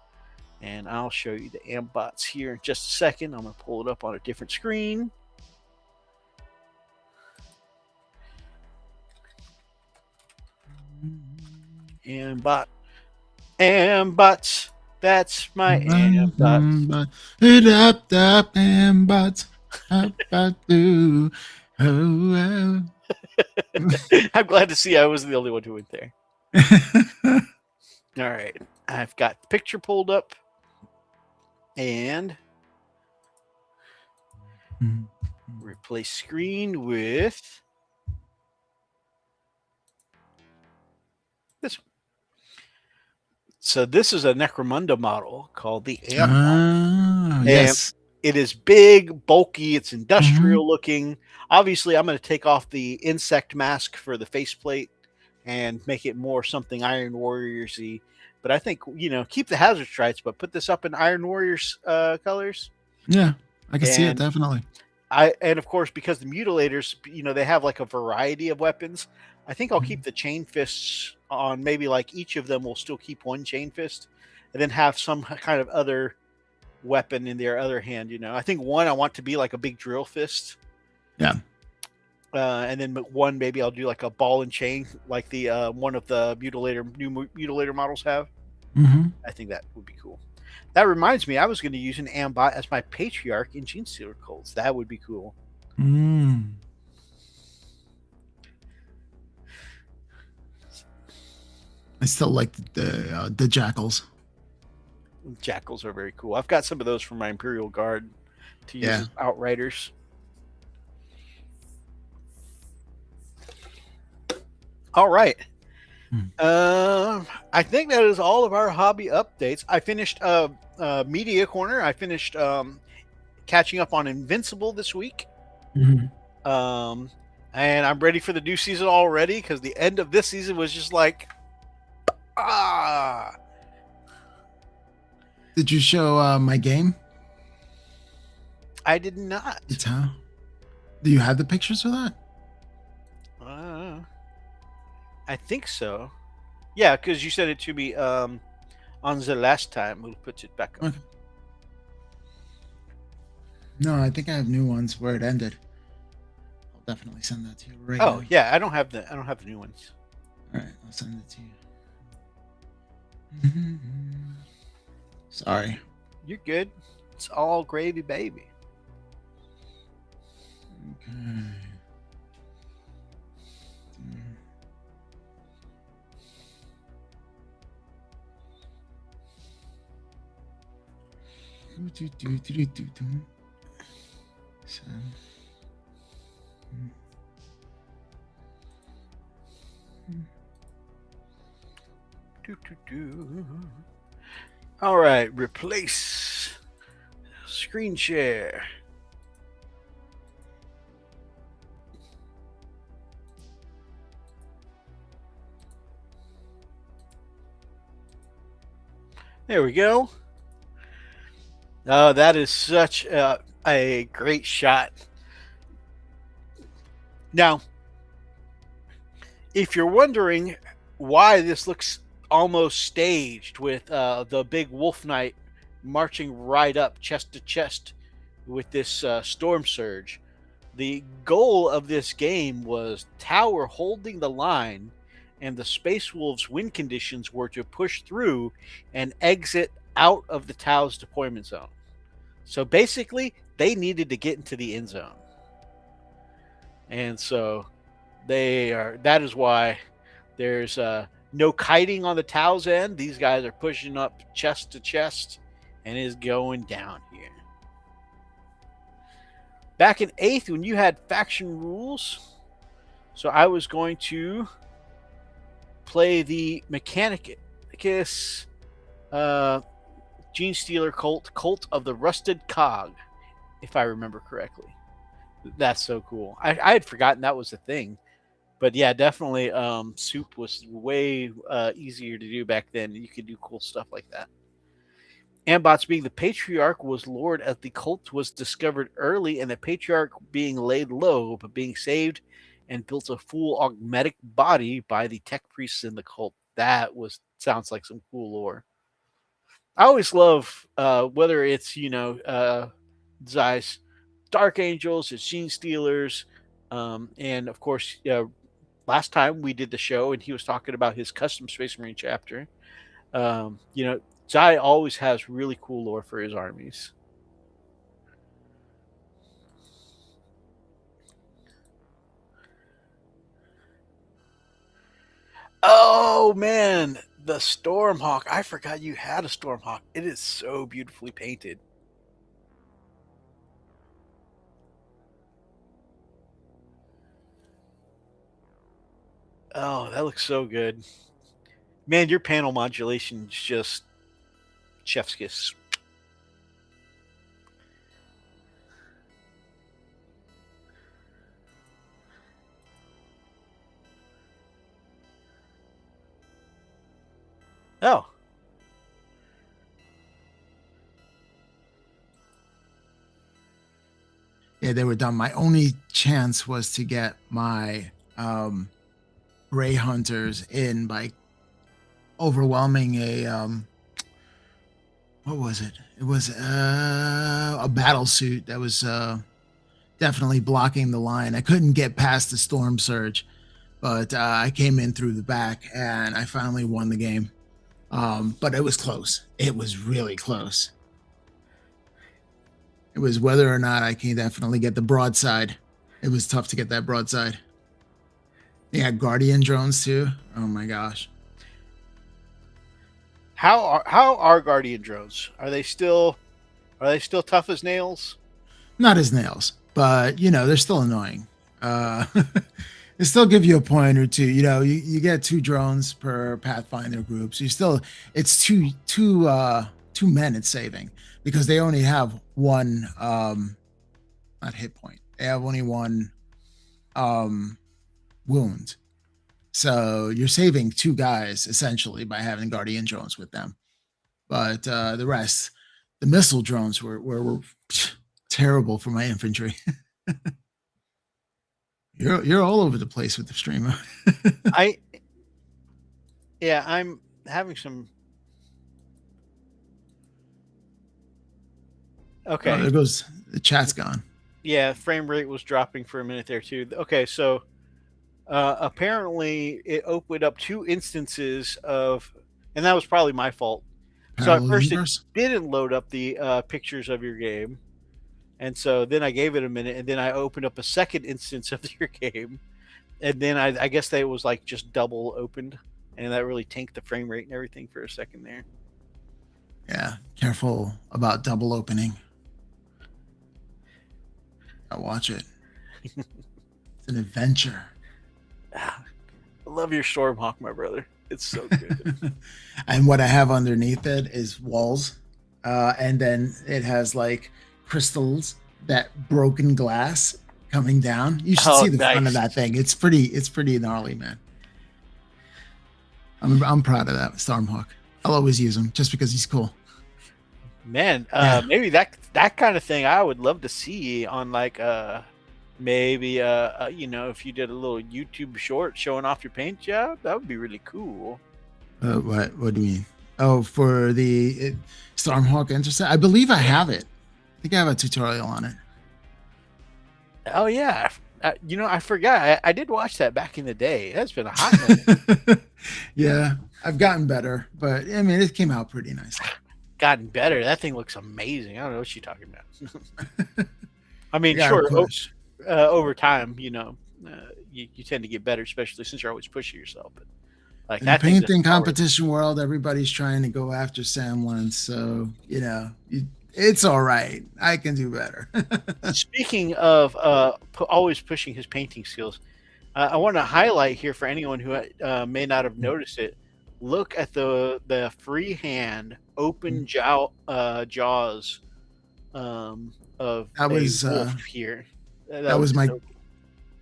A: And I'll show you the Ambots here in just a second. I'm going to pull it up on a different screen. Ambot. Ambots. That's my Ambots. I'm glad to see I wasn't the only one who went there. All right. I've got the picture pulled up. And replace screen with this one. So this is a Necromunda model called the Ambot.
B: Yes.
A: It is big, bulky, it's industrial looking. Obviously, I'm going to take off the insect mask for the faceplate and make it more something Iron Warriors-y. But I think, you know, keep the hazard stripes, but put this up in Iron Warriors colors.
B: Yeah, I can see it, definitely.
A: And of course, because the mutilators, you know, they have like a variety of weapons. I think I'll keep the chain fists on. Maybe like each of them will still keep one chain fist, and then have some kind of other weapon in their other hand. You know, I think one I want to be like a big drill fist.
B: Yeah.
A: And then one maybe I'll do like a ball and chain, like the one of the new mutilator models have. I think that would be cool. That reminds me, I was going to use an Ambot as my Patriarch in Genestealer Cults. That would be cool.
B: I still like the Jackals.
A: Jackals are very cool. I've got some of those from my Imperial Guard to use as Outriders. All right. I think that is all of our hobby updates. I finished Media Corner. I finished catching up on Invincible this week. And I'm ready for the new season already because the end of this season was just like,
B: Did you show my game?
A: I did not.
B: It's how? Do you have the pictures for that?
A: I think so. Yeah, because you sent it to me on the last time. We'll put it back up.
B: Okay. No, I think I have new ones where it ended. I'll definitely send that to you right now.
A: Yeah, I don't have the new ones.
B: All right, I'll send it to you. Sorry.
A: You're good. It's all gravy, baby.
B: Okay.
A: All right, replace screen share. There we go. Oh, that is such a great shot. Now, if you're wondering why this looks almost staged with the big Wolf Knight marching right up chest to chest with this Storm Surge, the goal of this game was Tower holding the line, and the Space Wolves' win conditions were to push through and exit out of the Tau's deployment zone. So basically, they needed to get into the end zone. And so that is why there's no kiting on the Tau's end. These guys are pushing up chest to chest and is going down here. back in 8th when you had faction rules. So I was going to play the Mechanicus Gene Stealer Cult of the Rusted Cog, if I remember correctly. That's so cool. I had forgotten that was a thing. But yeah, definitely Soup was way easier to do back then. You could do cool stuff like that. Ambots being the patriarch was lord as the cult was discovered early, and the patriarch being laid low, but being saved and built a full augmetic body by the tech priests in the cult. That sounds like some cool lore. I always love whether it's Zai's Dark Angels, it's Gene Stealers, and of course, last time we did the show and he was talking about his custom Space Marine chapter. Zai always has really cool lore for his armies. Oh man, the Stormhawk. I forgot you had a Stormhawk. It is so beautifully painted. Oh, that looks so good. Man, your panel modulation is just chef's kiss. Oh.
B: Yeah, they were done. My only chance was to get my Ray Hunters in by overwhelming a what was it? It was a battle suit that was definitely blocking the line. I couldn't get past the storm surge, but I came in through the back and I finally won the game. But it was close. It was really close. It was whether or not I can definitely get the broadside. It was tough to get that broadside. Yeah, Guardian drones too. Oh my gosh.
A: How are Guardian drones? Are they still tough as nails?
B: Not as nails, but they're still annoying. They still give you a point or two. You get 2 drones per Pathfinder group. So it's two men it's saving because they only have one not hit point. They have only one wound. So you're saving 2 guys essentially by having Guardian drones with them. But the rest, the missile drones were terrible for my infantry. You're all over the place with the streamer.
A: I'm having some. Okay.
B: Oh, there goes the chat's gone.
A: Yeah, frame rate was dropping for a minute there too. Okay, so apparently it opened up 2 instances of, and that was probably my fault. So at first it didn't load up the pictures of your game. And so then I gave it a minute, and then I opened up a second instance of your game. And then I guess they was like just double opened, and that really tanked the frame rate and everything for a second there.
B: Yeah, careful about double opening. I'll watch it. It's an adventure.
A: I love your Stormhawk, my brother. It's so good.
B: And what I have underneath it is walls. And then it has like crystals, that broken glass coming down. You should see the front of that thing. It's pretty gnarly, man. I'm proud of that Stormhawk. I'll always use him just because he's cool.
A: Man, maybe that kind of thing I would love to see on like maybe if you did a little YouTube short showing off your paint job, that would be really cool.
B: What do you mean? Oh, for the Stormhawk Intercept? I believe I have it. I think I have a tutorial on it.
A: Oh yeah, I forgot. I did watch that back in the day. That's been a hot minute.
B: Yeah, I've gotten better, but I mean, it came out pretty nicely.
A: Gotten better. That thing looks amazing. I don't know what you're talking about. I mean, sure. Over time, you tend to get better, especially since you're always pushing yourself. But like
B: in the painting competition world, everybody's trying to go after semblance. So It's all right. I can do better.
A: Speaking of always pushing his painting skills, I want to highlight here for anyone who may not have noticed it. Look at the freehand open jaws of
B: That
A: a
B: was
A: wolf here. That
B: that was
A: looks
B: my
A: so.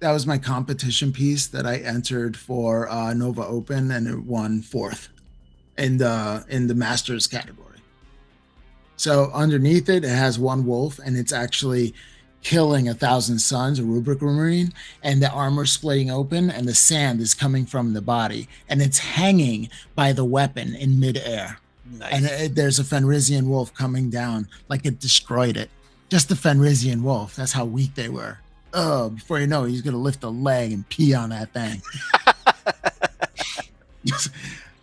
B: that was my competition piece that I entered for Nova Open, and it won fourth in the Masters category. So underneath it, it has one wolf, and it's actually killing 1,000 suns, a rubric marine, and the armor splitting open, and the sand is coming from the body, and it's hanging by the weapon in midair. And
A: Nice.
B: there's a Fenrisian wolf coming down, like it destroyed it. Just the Fenrisian wolf. That's how weak they were. Oh, before you know it, he's gonna lift a leg and pee on that thing.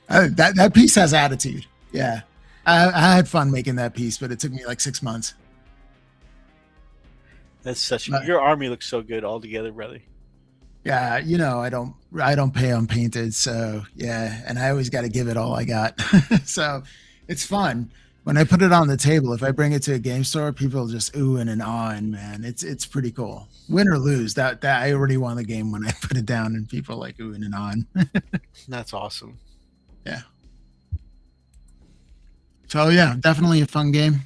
B: That piece has attitude. Yeah, I had fun making that piece, but it took me like 6 months.
A: That's such.
B: But
A: Your army looks so good all together, brother.
B: yeah, I don't pay unpainted, so yeah, and I always got to give it all I got. So it's fun when I put it on the table. If I bring it to a game store, people just oohing and ahhing, man. It's pretty cool. Win or lose, that I already won the game when I put it down, and people like oohing and ahhing.
A: That's awesome.
B: Yeah. So yeah, definitely a fun game.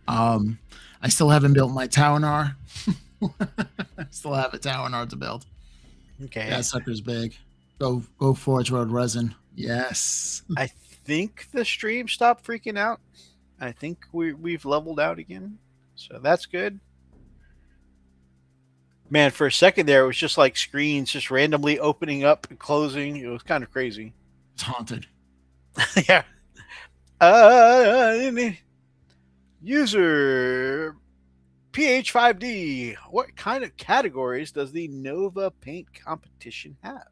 B: I still haven't built my Tawanar. I still have a Tawanar to build.
A: Okay.
B: That sucker's big. Go Forge Road Resin. Yes.
A: I think the stream stopped freaking out. I think we've leveled out again, so that's good. Man, for a second there, it was just like screens just randomly opening up and closing. It was kind of crazy.
B: It's haunted.
A: Yeah. User PH5D. What kind of categories does the Nova paint competition have?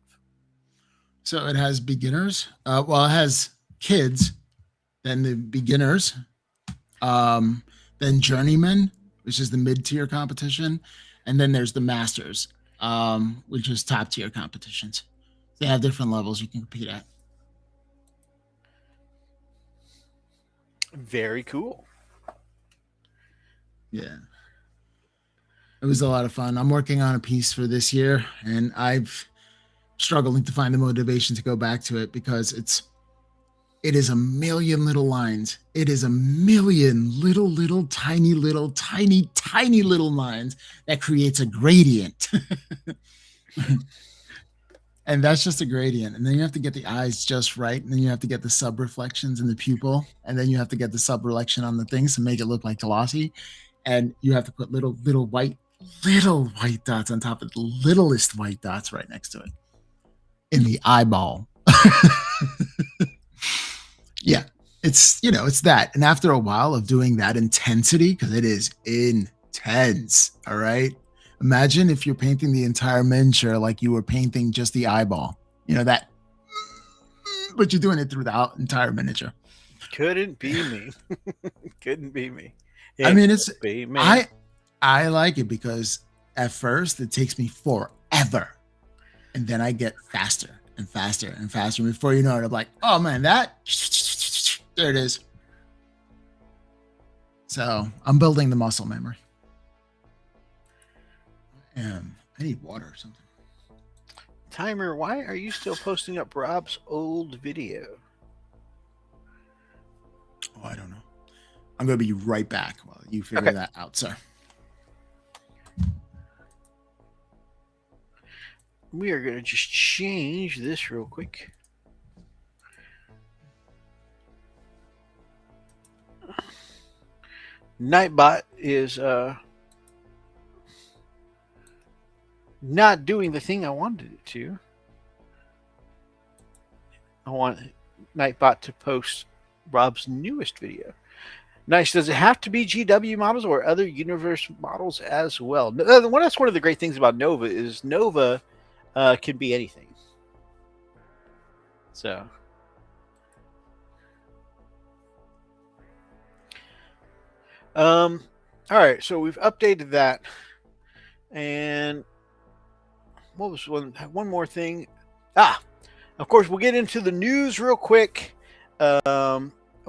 B: So it has beginners. Well, it has kids, then the beginners, then journeyman, which is the mid-tier competition, and then there's the masters, which is top-tier competitions. They have different levels you can compete at.
A: Very cool.
B: Yeah. It was a lot of fun. I'm working on a piece for this year, and I've struggling to find the motivation to go back to it because it is a million little lines. It is a million little tiny little lines that creates a gradient. And that's just a gradient. And then you have to get the eyes just right. And then you have to get the sub reflections in the pupil. And then you have to get the sub reflection on the things to make it look like glossy. And you have to put little white dots on top of the littlest white dots right next to it in the eyeball. Yeah, it's that. And after a while of doing that intensity, because it is intense, all right. Imagine if you're painting the entire miniature like you were painting just the eyeball, that, but you're doing it through the entire miniature.
A: Couldn't be me. Couldn't be me.
B: I mean,
A: be me.
B: I like it because at first it takes me forever, and then I get faster and faster and faster. And before you know it, I'm like, oh man, there it is. So I'm building the muscle memory. I need water or something.
A: Timer, why are you still posting up Rob's old video?
B: Oh, I don't know. I'm going to be right back while you figure that out, sir.
A: We are going to just change this real quick. Nightbot is not doing the thing I wanted it to. I want Nightbot to post Rob's newest video. Nice. Does it have to be GW models or other universe models as well? That's one of the great things about Nova is Nova can be anything. So. All right. So we've updated that. And what was one more thing? Of course, we'll get into the news real quick.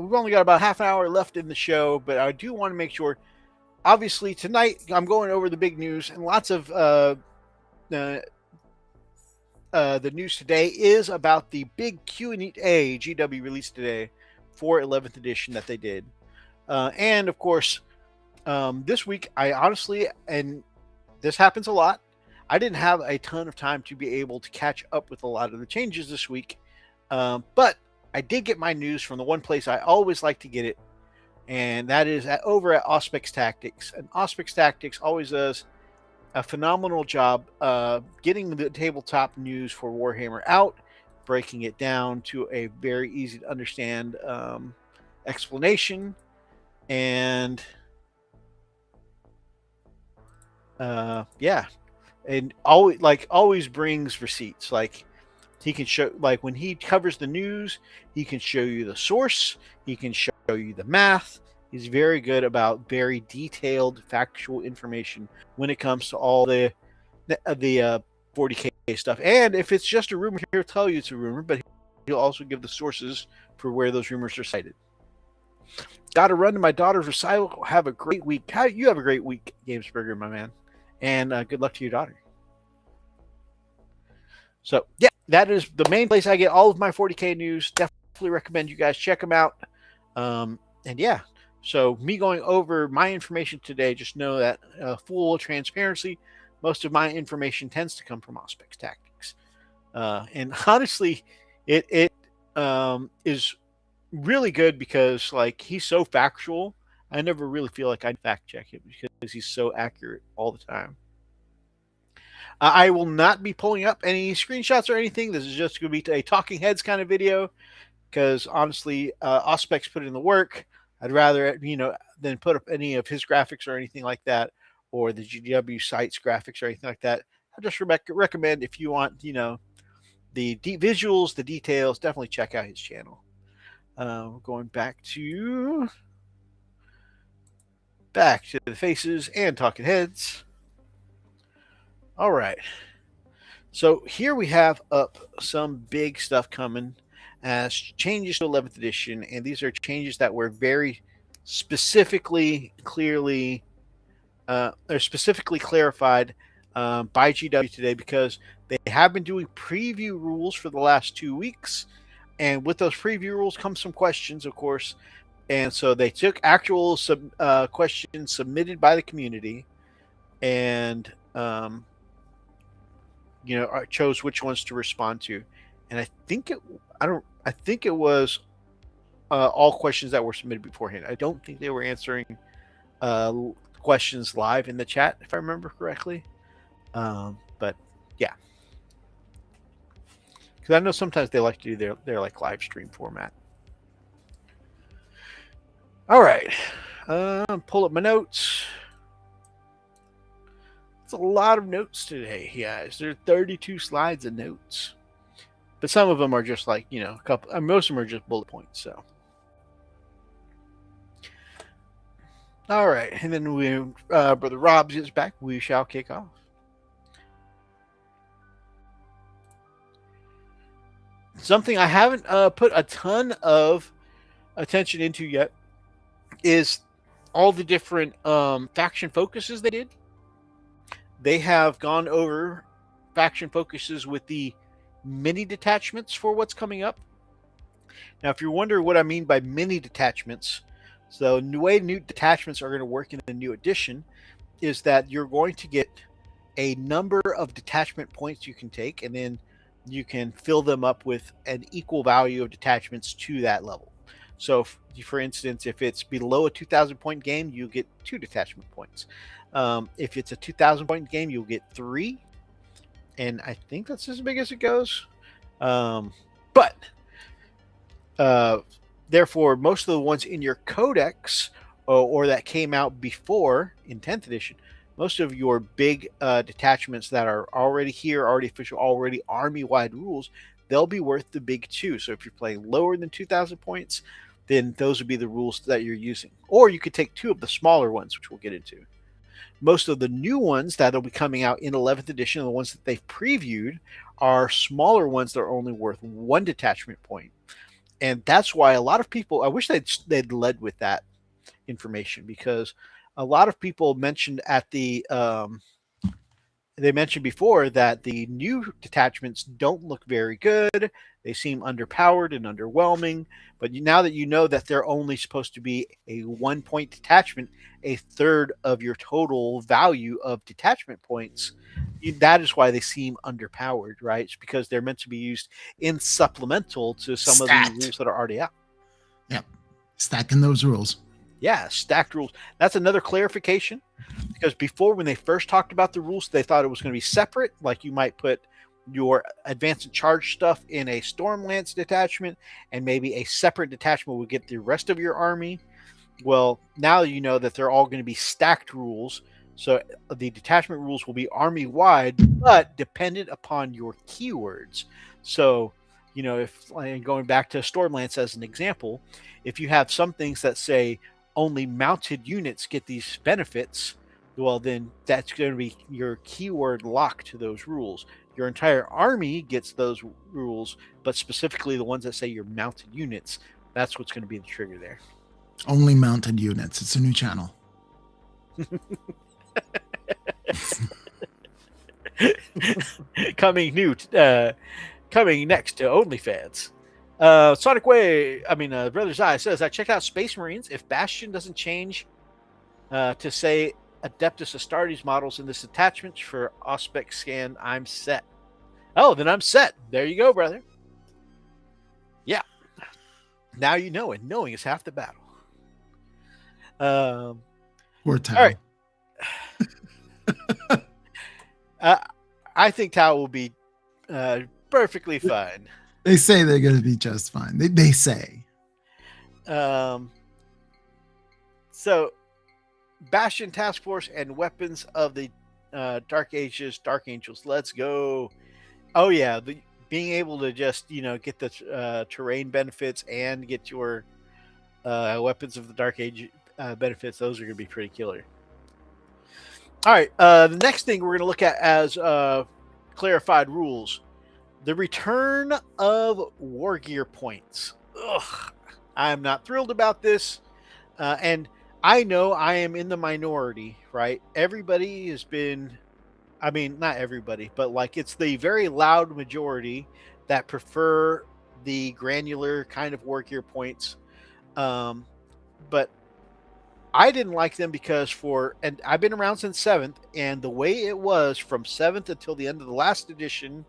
A: we've only got about half an hour left in the show, but I do want to make sure. Obviously, tonight I'm going over the big news, and lots of the news today is about the big Q&A GW released today for 11th edition that they did. And of course, this week, I honestly, and this happens a lot, I didn't have a ton of time to be able to catch up with a lot of the changes this week. But I did get my news from the one place I always like to get it, and that is over at Auspex Tactics. And Auspex Tactics always does a phenomenal job getting the tabletop news for Warhammer out, breaking it down to a very easy to understand explanation, and yeah, and always brings receipts. Like, he can show, like, when he covers the news, he can show you the source, he can show you the math. He's very good about very detailed factual information when it comes to all the 40K stuff. And if it's just a rumor, he'll tell you it's a rumor, but he'll also give the sources for where those rumors are cited. Got to run to my daughter's recital. Have a great week. You have a great week, Gamesburger, my man. And good luck to your daughter. So, yeah, that is the main place I get all of my 40K news. Definitely recommend you guys check them out. And yeah, so me going over my information today, just know that full transparency, most of my information tends to come from Auspex Tactics. And honestly, it is really good because, like, he's so factual. I never really feel like I fact check him because he's so accurate all the time. I will not be pulling up any screenshots or anything. This is just going to be a talking heads kind of video because, honestly, Auspex put in the work. I'd rather, than put up any of his graphics or anything like that, or the GW site's graphics or anything like that. I just recommend, if you want, the visuals, the details, definitely check out his channel. Going back to the faces and talking heads. All right. So here we have up some big stuff coming as changes to 11th edition, and these are changes that were very specifically clarified by GW today, because they have been doing preview rules for the last 2 weeks, and with those preview rules come some questions, of course, and so they took actual questions submitted by the community and chose which ones to respond to. And I think it was all questions that were submitted beforehand. I don't think they were answering questions live in the chat, if I remember correctly. But yeah, because I know sometimes they like to do their like live stream format. All right, pull up my notes. It's a lot of notes today, guys. There are 32 slides of notes. But some of them are just like, a couple. Most of them are just bullet points. So, all right, and then Brother Rob gets back. We shall kick off. Something I haven't put a ton of attention into yet is all the different faction focuses they did. They have gone over faction focuses with the mini detachments for what's coming up. Now, if you're wondering what I mean by mini detachments, so the way new detachments are going to work in the new edition is that you're going to get a number of detachment points you can take, and then you can fill them up with an equal value of detachments to that level. So, for instance, if it's below a 2,000 point game, you get 2 detachment points. If it's a 2,000 point game, you'll get 3. And I think that's as big as it goes. Therefore, most of the ones in your codex or that came out before in 10th edition, most of your big detachments that are already here, already official, already army-wide rules, they'll be worth the big 2. So if you're playing lower than 2,000 points, then those would be the rules that you're using. Or you could take 2 of the smaller ones, which we'll get into. Most of the new ones that will be coming out in 11th edition, the ones that they've previewed, are smaller ones that are only worth 1 detachment point. And that's why a lot of people, I wish they'd led with that information, because a lot of people mentioned at the they mentioned before that the new detachments don't look very good. They seem underpowered and underwhelming. But now that you know that they're only supposed to be a 1 point detachment, a third of your total value of detachment points, that is why they seem underpowered, right? It's because they're meant to be used in supplemental to some of the
B: Stacked.
A: rules that are already out.
B: Yep. Stacking those rules.
A: Yeah, stacked rules. That's another clarification, because before, when they first talked about the rules, they thought it was going to be separate. Like you might put your advanced and charge stuff in a Stormlance detachment, and maybe a separate detachment would get the rest of your army. Well, now you know that they're all going to be stacked rules. So the detachment rules will be army wide, but dependent upon your keywords. So, if going back to Stormlance as an example, if you have some things that say only mounted units get these benefits, well, then that's going to be your keyword lock to those rules. Your entire army gets those rules, but specifically the ones that say your mounted units, that's what's going to be the trigger there.
B: Only mounted units. It's a new channel.
A: coming next to OnlyFans. Sonic Way, Brother's Eye says, I checked out Space Marines. If Bastion doesn't change to say Adeptus Astartes models in this attachment for Auspex scan, I'm set. Oh, then I'm set. There you go, brother. Yeah. Now you know, and knowing is half the battle.
B: Poor Tau.
A: All right. I think Tau will be perfectly fine.
B: They say they're going to be just fine. They say.
A: So, Bastion Task Force and Weapons of the Dark Ages, Dark Angels. Let's go. Oh, yeah. Being able to just, get the terrain benefits and get your Weapons of the Dark Age benefits, those are going to be pretty killer. All right. The next thing we're going to look at as clarified rules: the return of war gear points. Ugh, I'm not thrilled about this. And I know I am in the minority, right? Everybody has been, not everybody, but it's the very loud majority that prefer the granular kind of war gear points. But I didn't like them because and I've been around since 7th, and the way it was from 7th until the end of the last edition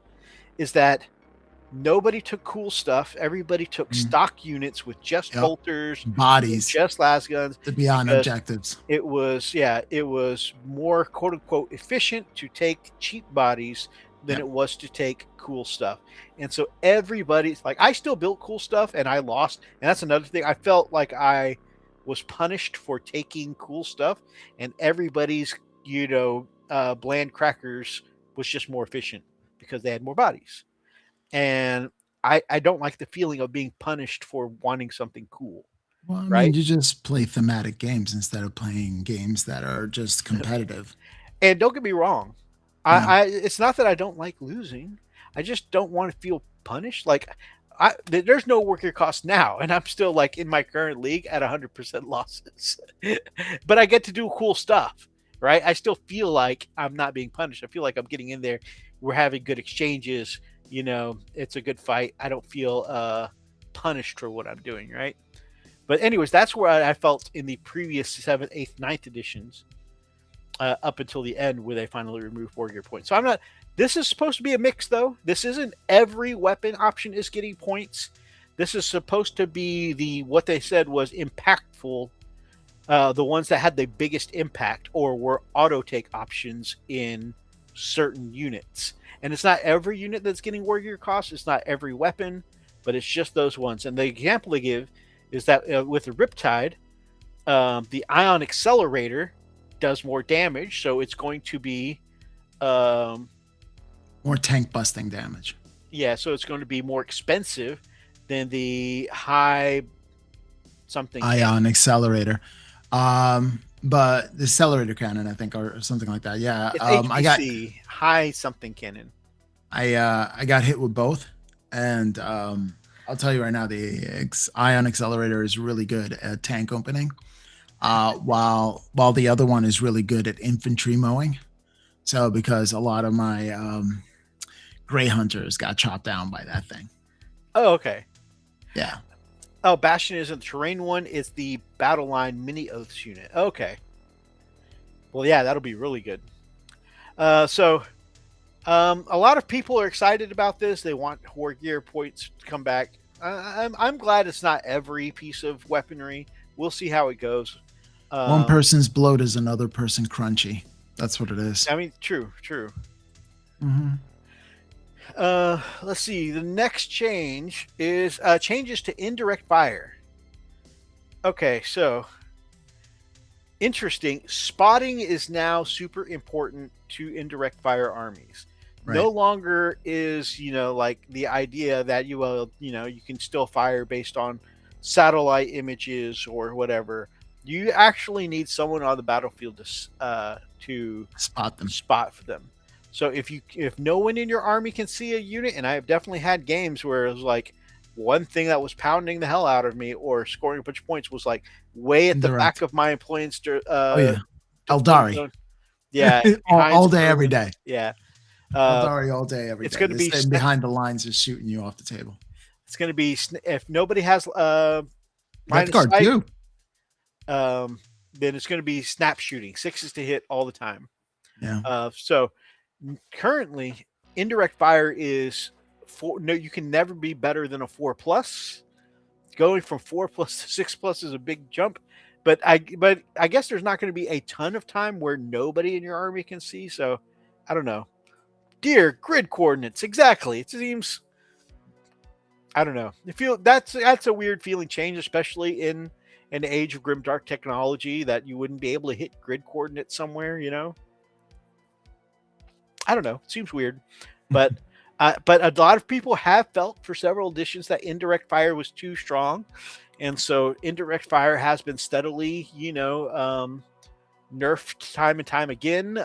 A: is that nobody took cool stuff. Everybody took stock units with just bolters,
B: bodies,
A: just las guns
B: to be on objectives.
A: It was more quote unquote efficient to take cheap bodies than it was to take cool stuff. And so everybody's like, I still built cool stuff and I lost. And that's another thing. I felt like I was punished for taking cool stuff, and everybody's, bland crackers was just more efficient because they had more bodies. And I don't like the feeling of being punished for wanting something cool.
B: Well,
A: right?
B: You just play thematic games instead of playing games that are just competitive.
A: And don't get me wrong, I it's not that I don't like losing. I just don't want to feel punished. There's no worker cost now, and I'm still in my current league at 100% losses. But I get to do cool stuff, right? I still feel like I'm not being punished. I feel like I'm getting in there. We're having good exchanges. It's a good fight. I don't feel punished for what I'm doing, right? But anyways, that's where I felt in the previous 7th, 8th, 9th editions, up until the end where they finally removed war gear points. So I'm not. This is supposed to be a mix, though. This isn't every weapon option is getting points. This is supposed to be what they said was impactful, the ones that had the biggest impact or were auto take options in certain units. And it's not every unit that's getting war gear cost. It's not every weapon, but it's just those ones. And the example they give is that with the Riptide, the Ion Accelerator does more damage, so it's going to be
B: more tank busting damage.
A: Yeah, so it's going to be more expensive than the high something
B: Ion Accelerator. But the accelerator cannon, I think, or something like that. Yeah.
A: HPC, I got high something cannon.
B: I got hit with both, and I'll tell you right now, the ion accelerator is really good at tank opening, while the other one is really good at infantry mowing. So because a lot of my gray hunters got chopped down by that thing.
A: Oh, okay.
B: Yeah.
A: Oh, Bastion isn't the terrain one. It's the Battle Line Mini Oaths unit. Okay. Well, yeah, that'll be really good. So a lot of people are excited about this. They want War Gear points to come back. I'm glad it's not every piece of weaponry. We'll see how it goes.
B: One person's bloat is another person crunchy. That's what it is.
A: I mean, true.
B: Mm-hmm.
A: Let's see. The next change is changes to indirect fire. Okay, so interesting. Spotting is now super important to indirect fire armies.
B: Right.
A: No longer is, like the idea that you can still fire based on satellite images or whatever. You actually need someone on the battlefield to spot for them. So if no one in your army can see a unit, and I have definitely had games where it was like one thing that was pounding the hell out of me or scoring a bunch of points was like way at the back of my opponent's
B: Eldari.
A: Yeah.
B: all day, every day.
A: Yeah.
B: Eldari all day, every day.
A: It's going to be
B: behind the lines, just shooting you off the table.
A: It's going to be if nobody has
B: minus guard sight, too.
A: Then it's going to be snap shooting, 6s to hit all the time.
B: Yeah.
A: So currently, indirect fire is 4. No, you can never be better than a 4+. Going from 4+ to 6+ is a big jump. But I guess there's not going to be a ton of time where nobody in your army can see. So I don't know. Dear grid coordinates, exactly. It seems, I don't know. I feel that's a weird feeling change, especially in an age of grimdark technology, that you wouldn't be able to hit grid coordinates somewhere. I don't know. It seems weird, but a lot of people have felt for several editions that indirect fire was too strong, and so indirect fire has been steadily, nerfed time and time again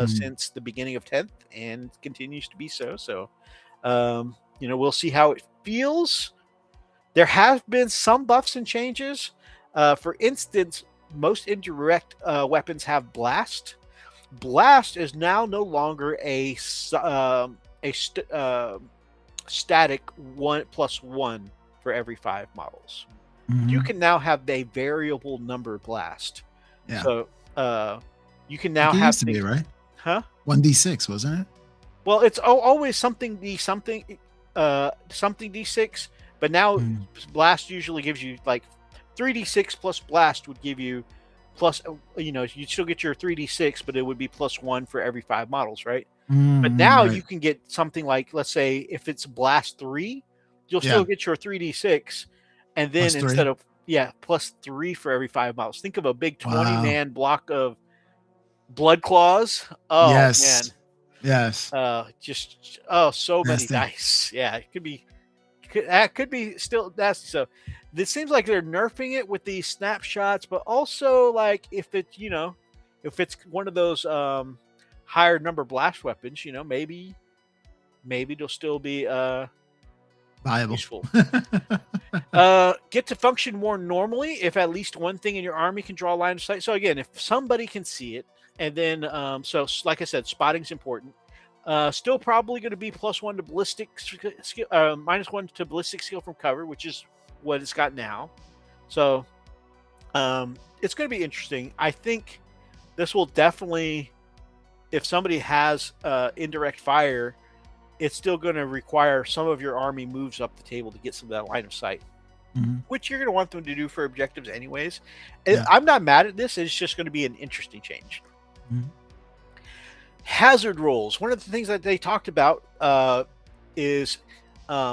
A: since the beginning of 10th, and continues to be so. So, we'll see how it feels. There have been some buffs and changes. For instance, most indirect weapons have blast. Blast is now no longer a static 1+1 for every 5 models. You can now have a variable number blast.
B: Yeah.
A: So you can now have
B: used to be, right?
A: Huh?
B: 1d6, wasn't it?
A: Well, it's always something d6, but now blast usually gives you like 3d6 plus blast would give you plus, you'd still get your 3d6, but it would be +1 for every 5 models, right? But now you can get something like, let's say, if it's blast 3, you'll still get your 3d6, and then instead of +3 for every 5 models. Think of a big 20-man block of blood claws. Oh man,
B: yes.
A: So many dice. Yeah, it could be. That could be still nasty. So this seems like they're nerfing it with these snapshots, but also like if it's one of those higher number blast weapons, maybe it'll still be
B: viable.
A: Useful. Get to function more normally if at least one thing in your army can draw a line of sight. So again, if somebody can see it, and then so like I said, spotting's important. Still probably going to be +1 to ballistic skill, -1 to ballistic skill from cover, which is what it's got now. So it's going to be interesting. I think this will definitely, if somebody has indirect fire, it's still going to require some of your army moves up the table to get some of that line of sight, which you're going to want them to do for objectives anyways. Yeah. I'm not mad at this. It's just going to be an interesting change. Hazard rolls. One of the things that they talked about is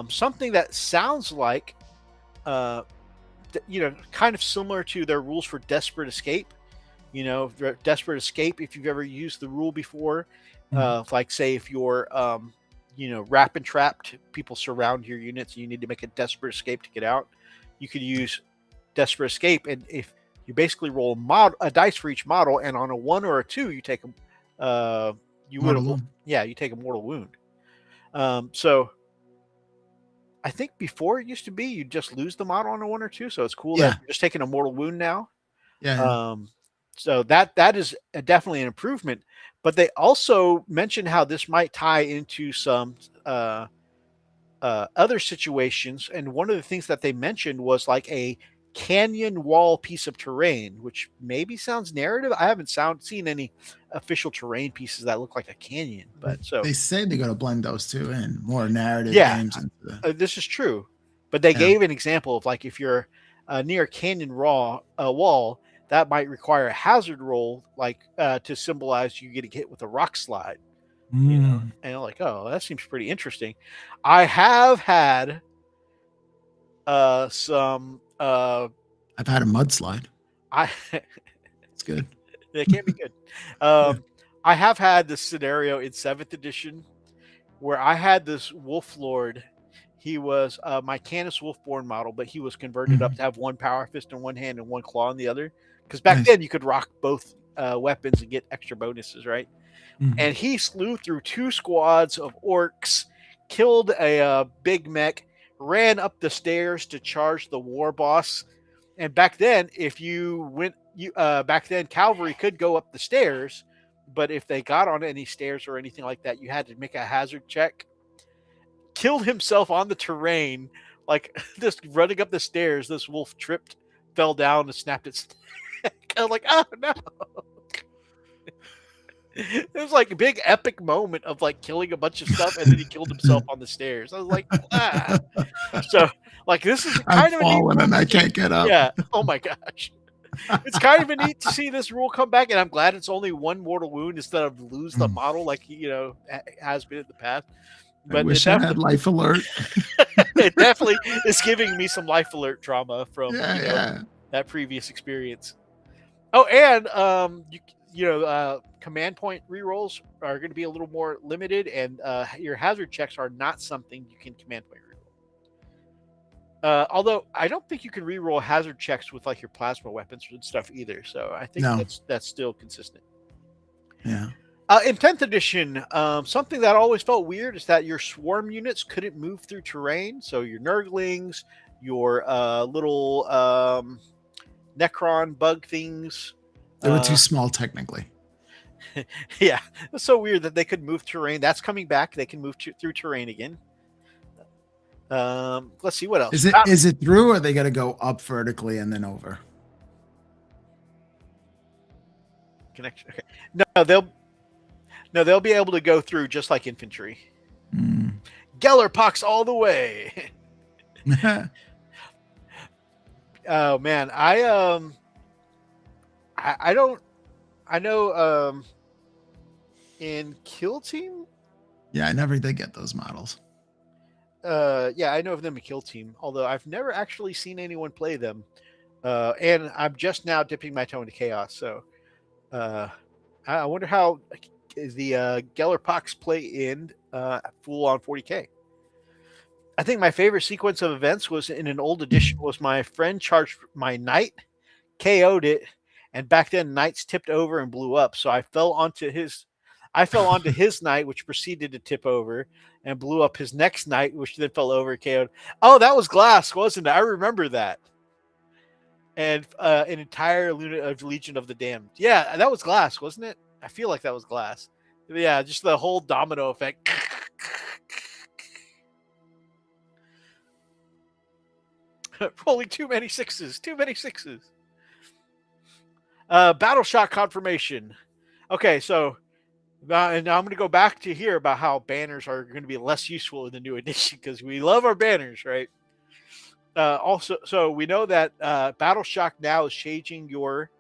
A: something that sounds like, kind of similar to their rules for Desperate Escape. Desperate Escape, if you've ever used the rule before, like say if you're, wrap and trapped, people surround your units and you need to make a desperate escape to get out, you could use Desperate Escape. And if you basically roll a dice for each model, and on a 1 or a 2, you take you take a mortal wound. So I think before it used to be you just lose the model on a 1 or 2, so it's cool that
B: Yeah,
A: you're just taking a mortal wound now.
B: yeah.
A: Um, so that is definitely an improvement. But they also mentioned how this might tie into some other situations, and one of the things that they mentioned was like a canyon wall piece of terrain, which maybe sounds narrative. I haven't seen any official terrain pieces that look like a canyon, but so
B: They say they're going to blend those two in more narrative
A: yeah,
B: games into the.
A: this is true. But they
B: Yeah.
A: gave an example of like if you're near a canyon wall, that might require a hazard roll, like to symbolize you getting hit with a rock slide.
B: Mm.
A: And I'm like, oh, that seems pretty interesting. I have had some
B: I've had a mudslide.
A: I
B: It's good.
A: they can be good.
B: Yeah.
A: I have had this scenario in 7th edition where I had this wolf lord. He was my Canis Wolfborn model, but he was converted up
B: Mhm.
A: to have one power fist in one hand and one claw in the other. Because back
B: Nice.
A: then you could rock both weapons and get extra bonuses, right?
B: Mhm.
A: And he slew through 2 squads of orcs, killed a big mech, ran up the stairs to charge the war boss. And back then, if you went, you back then cavalry could go up the stairs, but if they got on any stairs or anything like that, you had to make a hazard check. Killed himself on the terrain, like just running up the stairs. This wolf tripped, fell down, and snapped its neck. I was like, oh no. It was like a big epic moment of like killing a bunch of stuff, and then he killed himself on the stairs. I was like, ah. So like this is
B: I've
A: kind of a neat
B: fallen
A: rule
B: and
A: to
B: I
A: see.
B: can't get up.
A: Yeah. Oh my gosh. It's kind of a neat to see this rule come back, and I'm glad it's only one mortal wound instead of lose the
B: Mm.
A: model like has been in the past.
B: I
A: But
B: wish I had life alert.
A: it definitely is giving me some life alert trauma from
B: Yeah, yeah.
A: that previous experience. Oh, and command point rerolls are going to be a little more limited, and your hazard checks are not something you can command point reroll. Although I don't think you can reroll hazard checks with like your plasma weapons and stuff either, so I think
B: No.
A: that's still consistent.
B: Yeah.
A: In 10th edition, something that always felt weird is that your swarm units couldn't move through terrain. So your Nurglings, your little Necron bug things.
B: They were too small technically.
A: Yeah, it's so weird that they could move terrain. That's coming back. They can move through terrain again. Let's see what else.
B: Is it through, or they got to go up vertically and then over?
A: Connection. Okay. No, they'll be able to go through just like infantry.
B: Mm.
A: Gellerpox all the way. Oh man, I don't. I know in Kill Team.
B: Yeah, I never did get those models.
A: Yeah, I know of them in Kill Team, although I've never actually seen anyone play them. And I'm just now dipping my toe into Chaos, so I wonder how the Gellerpox play in full on 40k. I think my favorite sequence of events was in an old edition. Was my friend charged my knight, KO'd it, and back then knights tipped over and blew up. So I fell onto his knight, which proceeded to tip over and blew up his next knight, which then fell over and KO'd. Oh, that was Glass, wasn't it? I remember that. And an entire Legion of the Damned. Yeah, that was Glass, wasn't it? I feel like that was Glass. Yeah, just the whole domino effect. Rolling too many sixes. Battle shot confirmation. Okay, so and now I'm going to go back to here about how banners are going to be less useful in the new edition because we love our banners, right? Also, so we know that Battle Shock now is changing your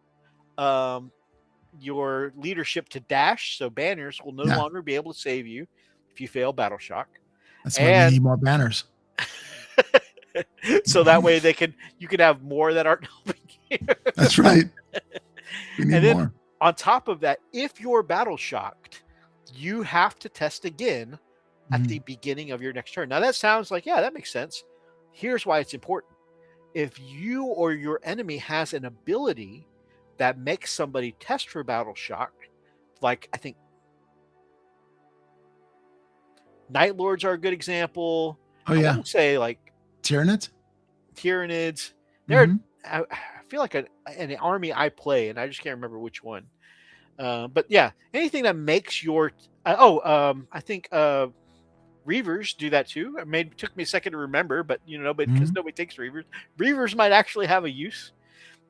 A: leadership to dash, so banners will no longer be able to save you if you fail Battle Shock.
B: That's why we need more banners.
A: So that way you can have more that aren't helping you.
B: That's right. We need more.
A: On top of that, if you're battle shocked, you have to test again at the beginning of your next turn. Now that sounds like, yeah, that makes sense. Here's why it's important. If you or your enemy has an ability that makes somebody test for battle shock, like I think Night Lords are a good example.
B: Oh
A: I
B: yeah,
A: want to say like
B: Tyranids.
A: Tyranids. They're
B: Mm-hmm.
A: I feel like an army I play, and I just can't remember which one. But yeah, anything that makes your I think Reavers do that too. It took me a second to remember, but but because
B: Mm-hmm.
A: nobody takes Reavers, Reavers might actually have a use.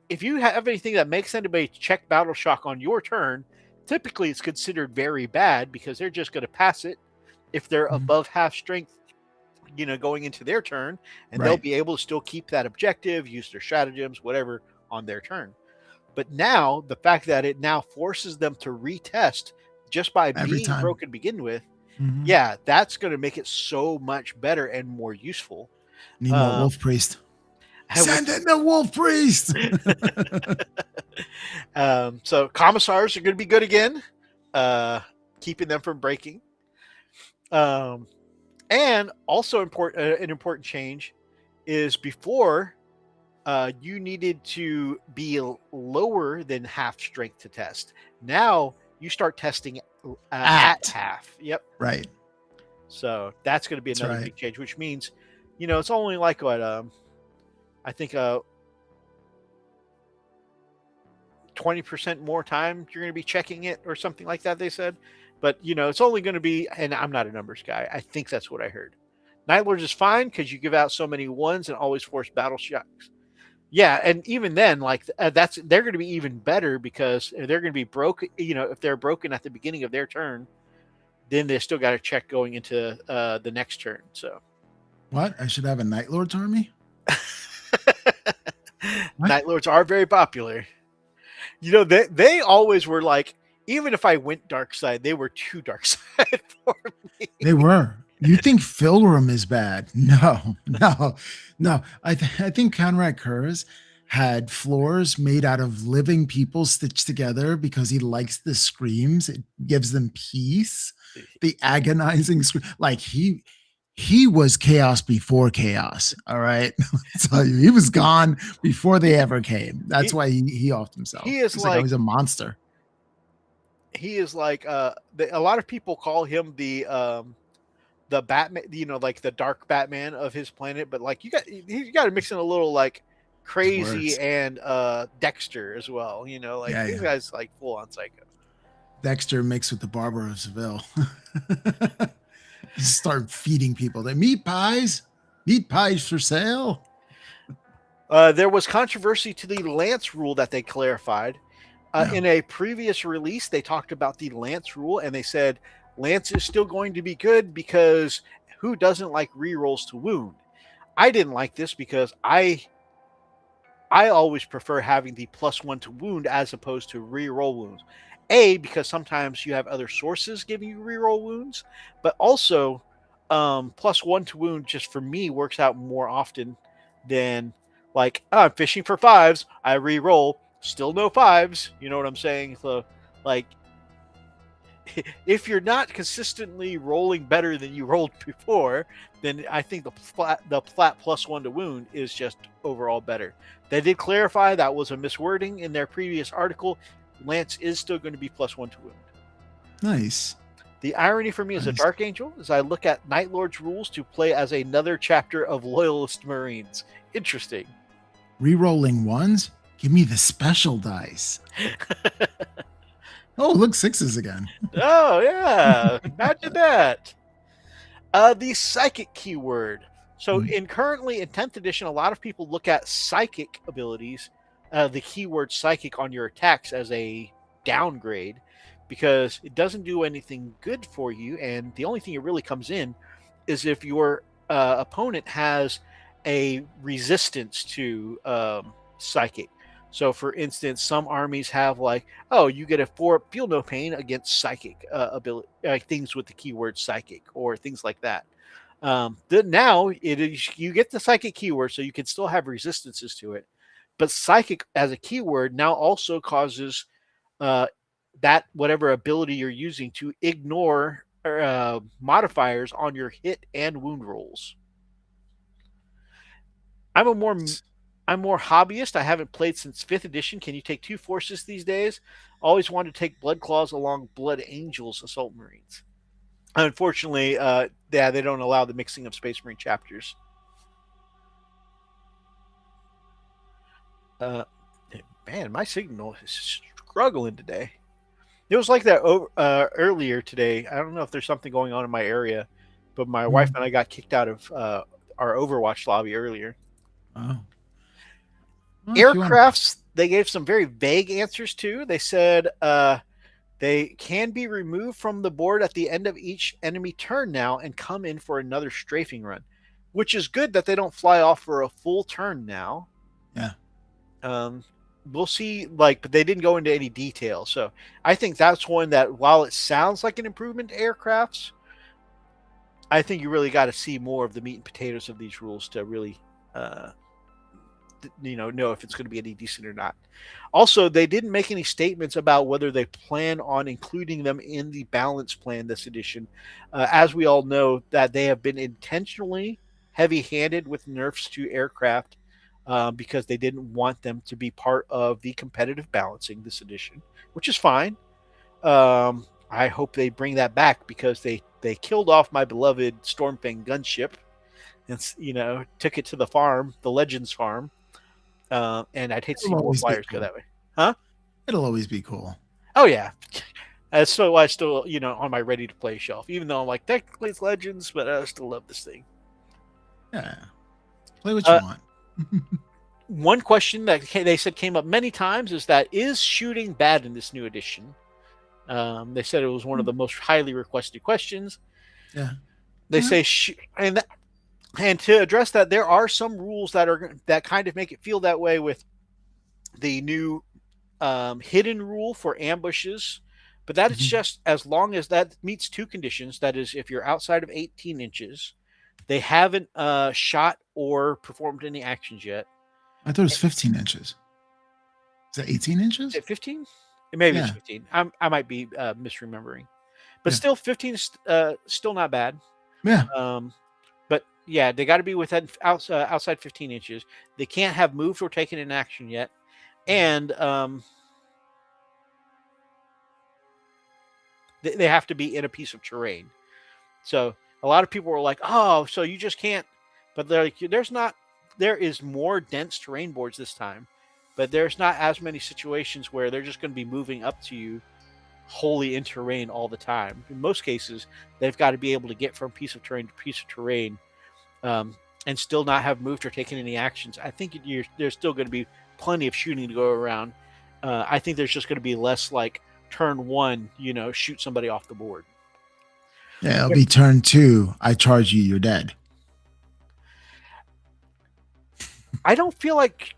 A: If you have anything that makes anybody check Battle Shock on your turn, typically it's considered very bad because they're just going to pass it if they're
B: Mm-hmm.
A: above half strength, going into their turn, and they'll
B: Right.
A: be able to still keep that objective, use their stratagems, whatever, on their turn. But now the fact that it now forces them to retest just by
B: Every
A: being
B: time.
A: broken to begin with,
B: Mm-hmm.
A: yeah, that's going to make it so much better and more useful.
B: Need more
A: Um,
B: Wolf Priest.
A: which,
B: Send in the Wolf Priest.
A: so commissars are going to be good again, uh, keeping them from breaking. Um, and also an important change is before you needed to be lower than half strength to test. Now you start testing at
B: At.
A: half. Yep.
B: Right.
A: So that's going to be
B: That's
A: another
B: right.
A: big change, which means, it's only like what I think 20% more time you're going to be checking it or something like that. They said, but it's only going to be, and I'm not a numbers guy. I think that's what I heard. Night Lords is fine because you give out so many ones and always force battle shocks. Yeah, and even then, like they're going to be even better because they're going to be broken. If they're broken at the beginning of their turn, then they still got to check going into the next turn. So
B: What? I should have a Night Lord's army? What?
A: Night Lords are very popular. They always were like, even if I went dark side, they were too dark side for me.
B: They were. You think Philrum is bad? No, no, no. I think Conrad Kurz had floors made out of living people stitched together because he likes the screams. It gives them peace. The agonizing scream. Like he was chaos before chaos. All right. I'll tell you, he was gone before they ever came. That's
A: He
B: why he offed himself.
A: he is
B: He's like, oh,
A: like
B: he's a monster.
A: a lot of people call him the Batman, like the dark Batman of his planet, but like you got to mix in a little like
B: His
A: crazy
B: words.
A: and Dexter as well. Like
B: Yeah,
A: these
B: yeah.
A: guys like full on psycho.
B: Dexter mixed with the barber of Seville. Just start feeding people. They meat pies for sale.
A: There was controversy to the Lance rule that they clarified.
B: Yeah.
A: In a previous release, they talked about the Lance rule and they said Lance is still going to be good because who doesn't like rerolls to wound? I didn't like this because I always prefer having the +1 to wound as opposed to reroll wounds. Because sometimes you have other sources giving you reroll wounds, but also +1 to wound just for me works out more often than like I'm fishing for fives, I re-roll, still no fives. You know what I'm saying? So like if you're not consistently rolling better than you rolled before, then I think the flat +1 to wound is just overall better. They did clarify that was a miswording in their previous article. Lance is still going to be +1 to wound.
B: Nice.
A: The irony for me as a
B: Nice.
A: Dark Angel is I look at Night Lord's rules to play as another chapter of Loyalist Marines. Interesting.
B: Rerolling ones? Give me the special dice. Oh, look, sixes again.
A: Oh, yeah. Imagine that. The psychic keyword. So currently in 10th edition, a lot of people look at psychic abilities, the keyword psychic on your attacks as a downgrade because it doesn't do anything good for you. And the only thing it really comes in is if your opponent has a resistance to psychic. So, for instance, some armies have like, oh, you get a 4 feel no pain against psychic ability, things with the keyword psychic or things like that. Now it is you get the psychic keyword, so you can still have resistances to it. But psychic as a keyword now also causes uh, that whatever ability you're using to ignore modifiers on your hit and wound rolls. I'm a more I'm more hobbyist. I haven't played since 5th edition. Can you take 2 forces these days? Always wanted to take Blood Claws along Blood Angels Assault Marines. Unfortunately, yeah, they don't allow the mixing of Space Marine chapters. Uh, Man, my signal is struggling today. It was like that earlier today. I don't know if there's something going on in my area, but my wife
B: Mm.
A: and I got kicked out of our Overwatch lobby earlier.
B: Oh. Well, if you want to.
A: Aircrafts, they gave some very vague answers to. They said they can be removed from the board at the end of each enemy turn now and come in for another strafing run, which is good that they don't fly off for a full turn now.
B: Yeah.
A: We'll see, like, but they didn't go into any detail. So I think that's one that, while it sounds like an improvement to aircrafts, I think you really got to see more of the meat and potatoes of these rules to really, know if it's going to be any decent or not. Also, they didn't make any statements about whether they plan on including them in the balance plan this edition. As we all know, that they have been intentionally heavy-handed with nerfs to aircraft because they didn't want them to be part of the competitive balancing this edition, which is fine. I hope they bring that back because they killed off my beloved Stormfang gunship and took it to the farm, the Legends farm. And I'd hate to see
B: It'll
A: more
B: always be
A: flyers go
B: cool.
A: that way. Huh?
B: It'll always be cool.
A: Oh yeah. That's so why I still, on my ready to play shelf, even though I'm like, technically it's Legends, but I still love this thing.
B: Yeah. Play what you want.
A: One question that they said came up many times is shooting bad in this new edition? They said it was one of the most highly requested questions.
B: Yeah.
A: They say, and to address that, there are some rules that kind of make it feel that way with the new hidden rule for ambushes, but that is just as long as that meets two conditions. That is, if you're outside of 18 inches, they haven't shot or performed any actions yet.
B: I thought it was 15 inches. Is that 18 inches?
A: Is it 15? Maybe it's 15. I might be misremembering, but still 15 is still not bad.
B: Yeah.
A: But yeah, they got to be within outside 15 inches. They can't have moved or taken an action yet, and they have to be in a piece of terrain. So a lot of people were like, "Oh, so you just can't?" But they're like, there is more dense terrain boards this time, but there's not as many situations where they're just going to be moving up to you wholly in terrain all the time. In most cases, they've got to be able to get from piece of terrain to piece of terrain and still not have moved or taken any actions. I think there's still going to be plenty of shooting to go around. I think there's just going to be less like turn one, shoot somebody off the board.
B: Yeah, it'll be turn 2. I charge you, you're dead.
A: I don't feel like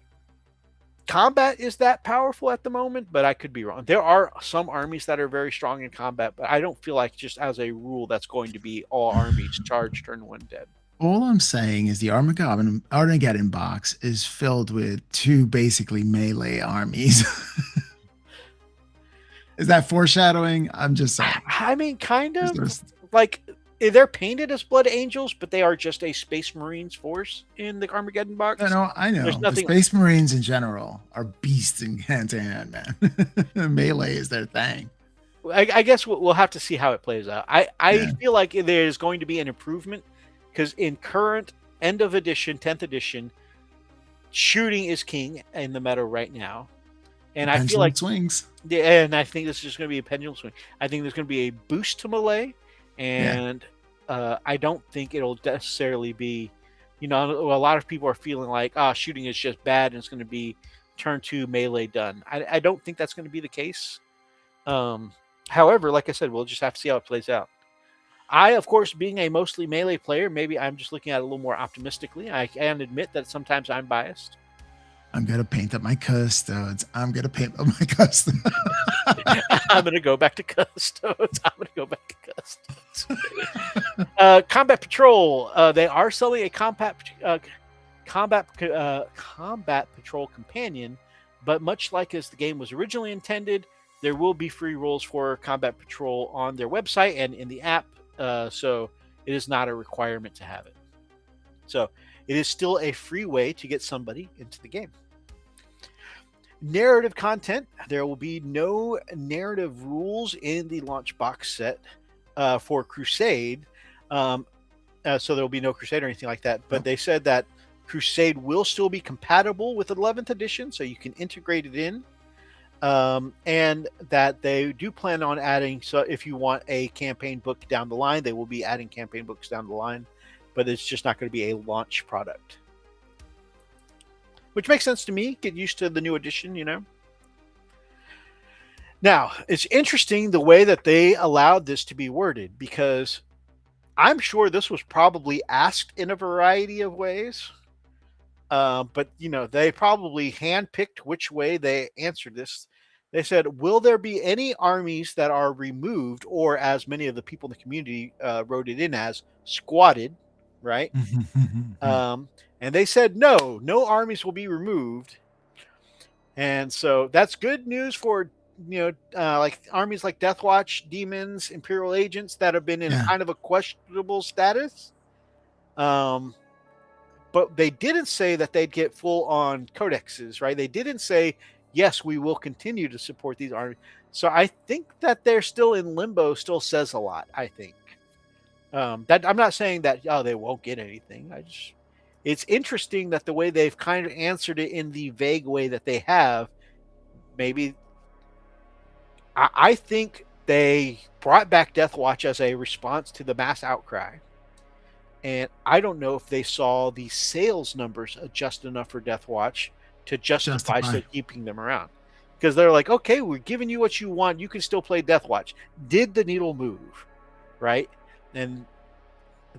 A: combat is that powerful at the moment, but I could be wrong. There are some armies that are very strong in combat, but I don't feel like just as a rule that's going to be all armies charge turn 1 dead.
B: All I'm saying is the Armageddon box is filled with 2 basically melee armies. Is that foreshadowing? I'm just saying.
A: I mean, kind of. Like, they're painted as Blood Angels, but they are just a Space Marines force in the Armageddon box.
B: No, I know. The Space Marines in general are beasts in hand-to-hand, man. Melee is their thing.
A: I guess we'll have to see how it plays out. I feel like there's going to be an improvement because in current end of edition, 10th edition, shooting is king in the meta right now. And I feel like
B: swings.
A: Yeah, and I think this is just going to be a pendulum swing. I think there's going to be a boost to melee. And I don't think it'll necessarily be, a lot of people are feeling like, shooting is just bad and it's going to be turn 2 melee done. I don't think that's going to be the case. However, like I said, we'll just have to see how it plays out. I, of course, being a mostly melee player, maybe I'm just looking at it a little more optimistically. I can admit that sometimes I'm biased.
B: I'm going to paint up my custodes. I'm going to
A: go back to custodes. Combat Patrol. They are selling a combat patrol companion, but much like as the game was originally intended, there will be free roles for Combat Patrol on their website and in the app. So it is not a requirement to have it. So it is still a free way to get somebody into the game. Narrative content. There will be no narrative rules in the launch box set. for Crusade. Um, so there will be no Crusade or anything like that. But
B: Nope.
A: they said that Crusade will still be compatible with 11th edition, so you can integrate it in. And that they do plan on adding. So if you want a campaign book down the line, they will be adding campaign books down the line, but it's just not going to be a launch product. Which makes sense to me. Get used to the new edition, you know. Now, it's interesting the way that they allowed this to be worded, because I'm sure this was probably asked in a variety of ways. But, you know, they probably handpicked which way they answered this. They said, will there be any armies that are removed, or as many of the people in the community wrote it in as, squatted, right? And they said, no armies will be removed. And so that's good news for, like armies like Deathwatch, Demons, Imperial Agents that have been in
B: Yeah.
A: kind of a questionable status. But they didn't say that they'd get full on codexes, right? They didn't say, yes, we will continue to support these armies. So I think that they're still in limbo still says a lot, I think. That I'm not saying that they won't get anything. It's interesting that the way they've kind of answered it in the vague way that they have, maybe I think they brought back Deathwatch as a response to the mass outcry. And I don't know if they saw the sales numbers adjust enough for Deathwatch to justify still keeping them around. Because they're like, okay, we're giving you what you want. You can still play Deathwatch. Did the needle move? Right? And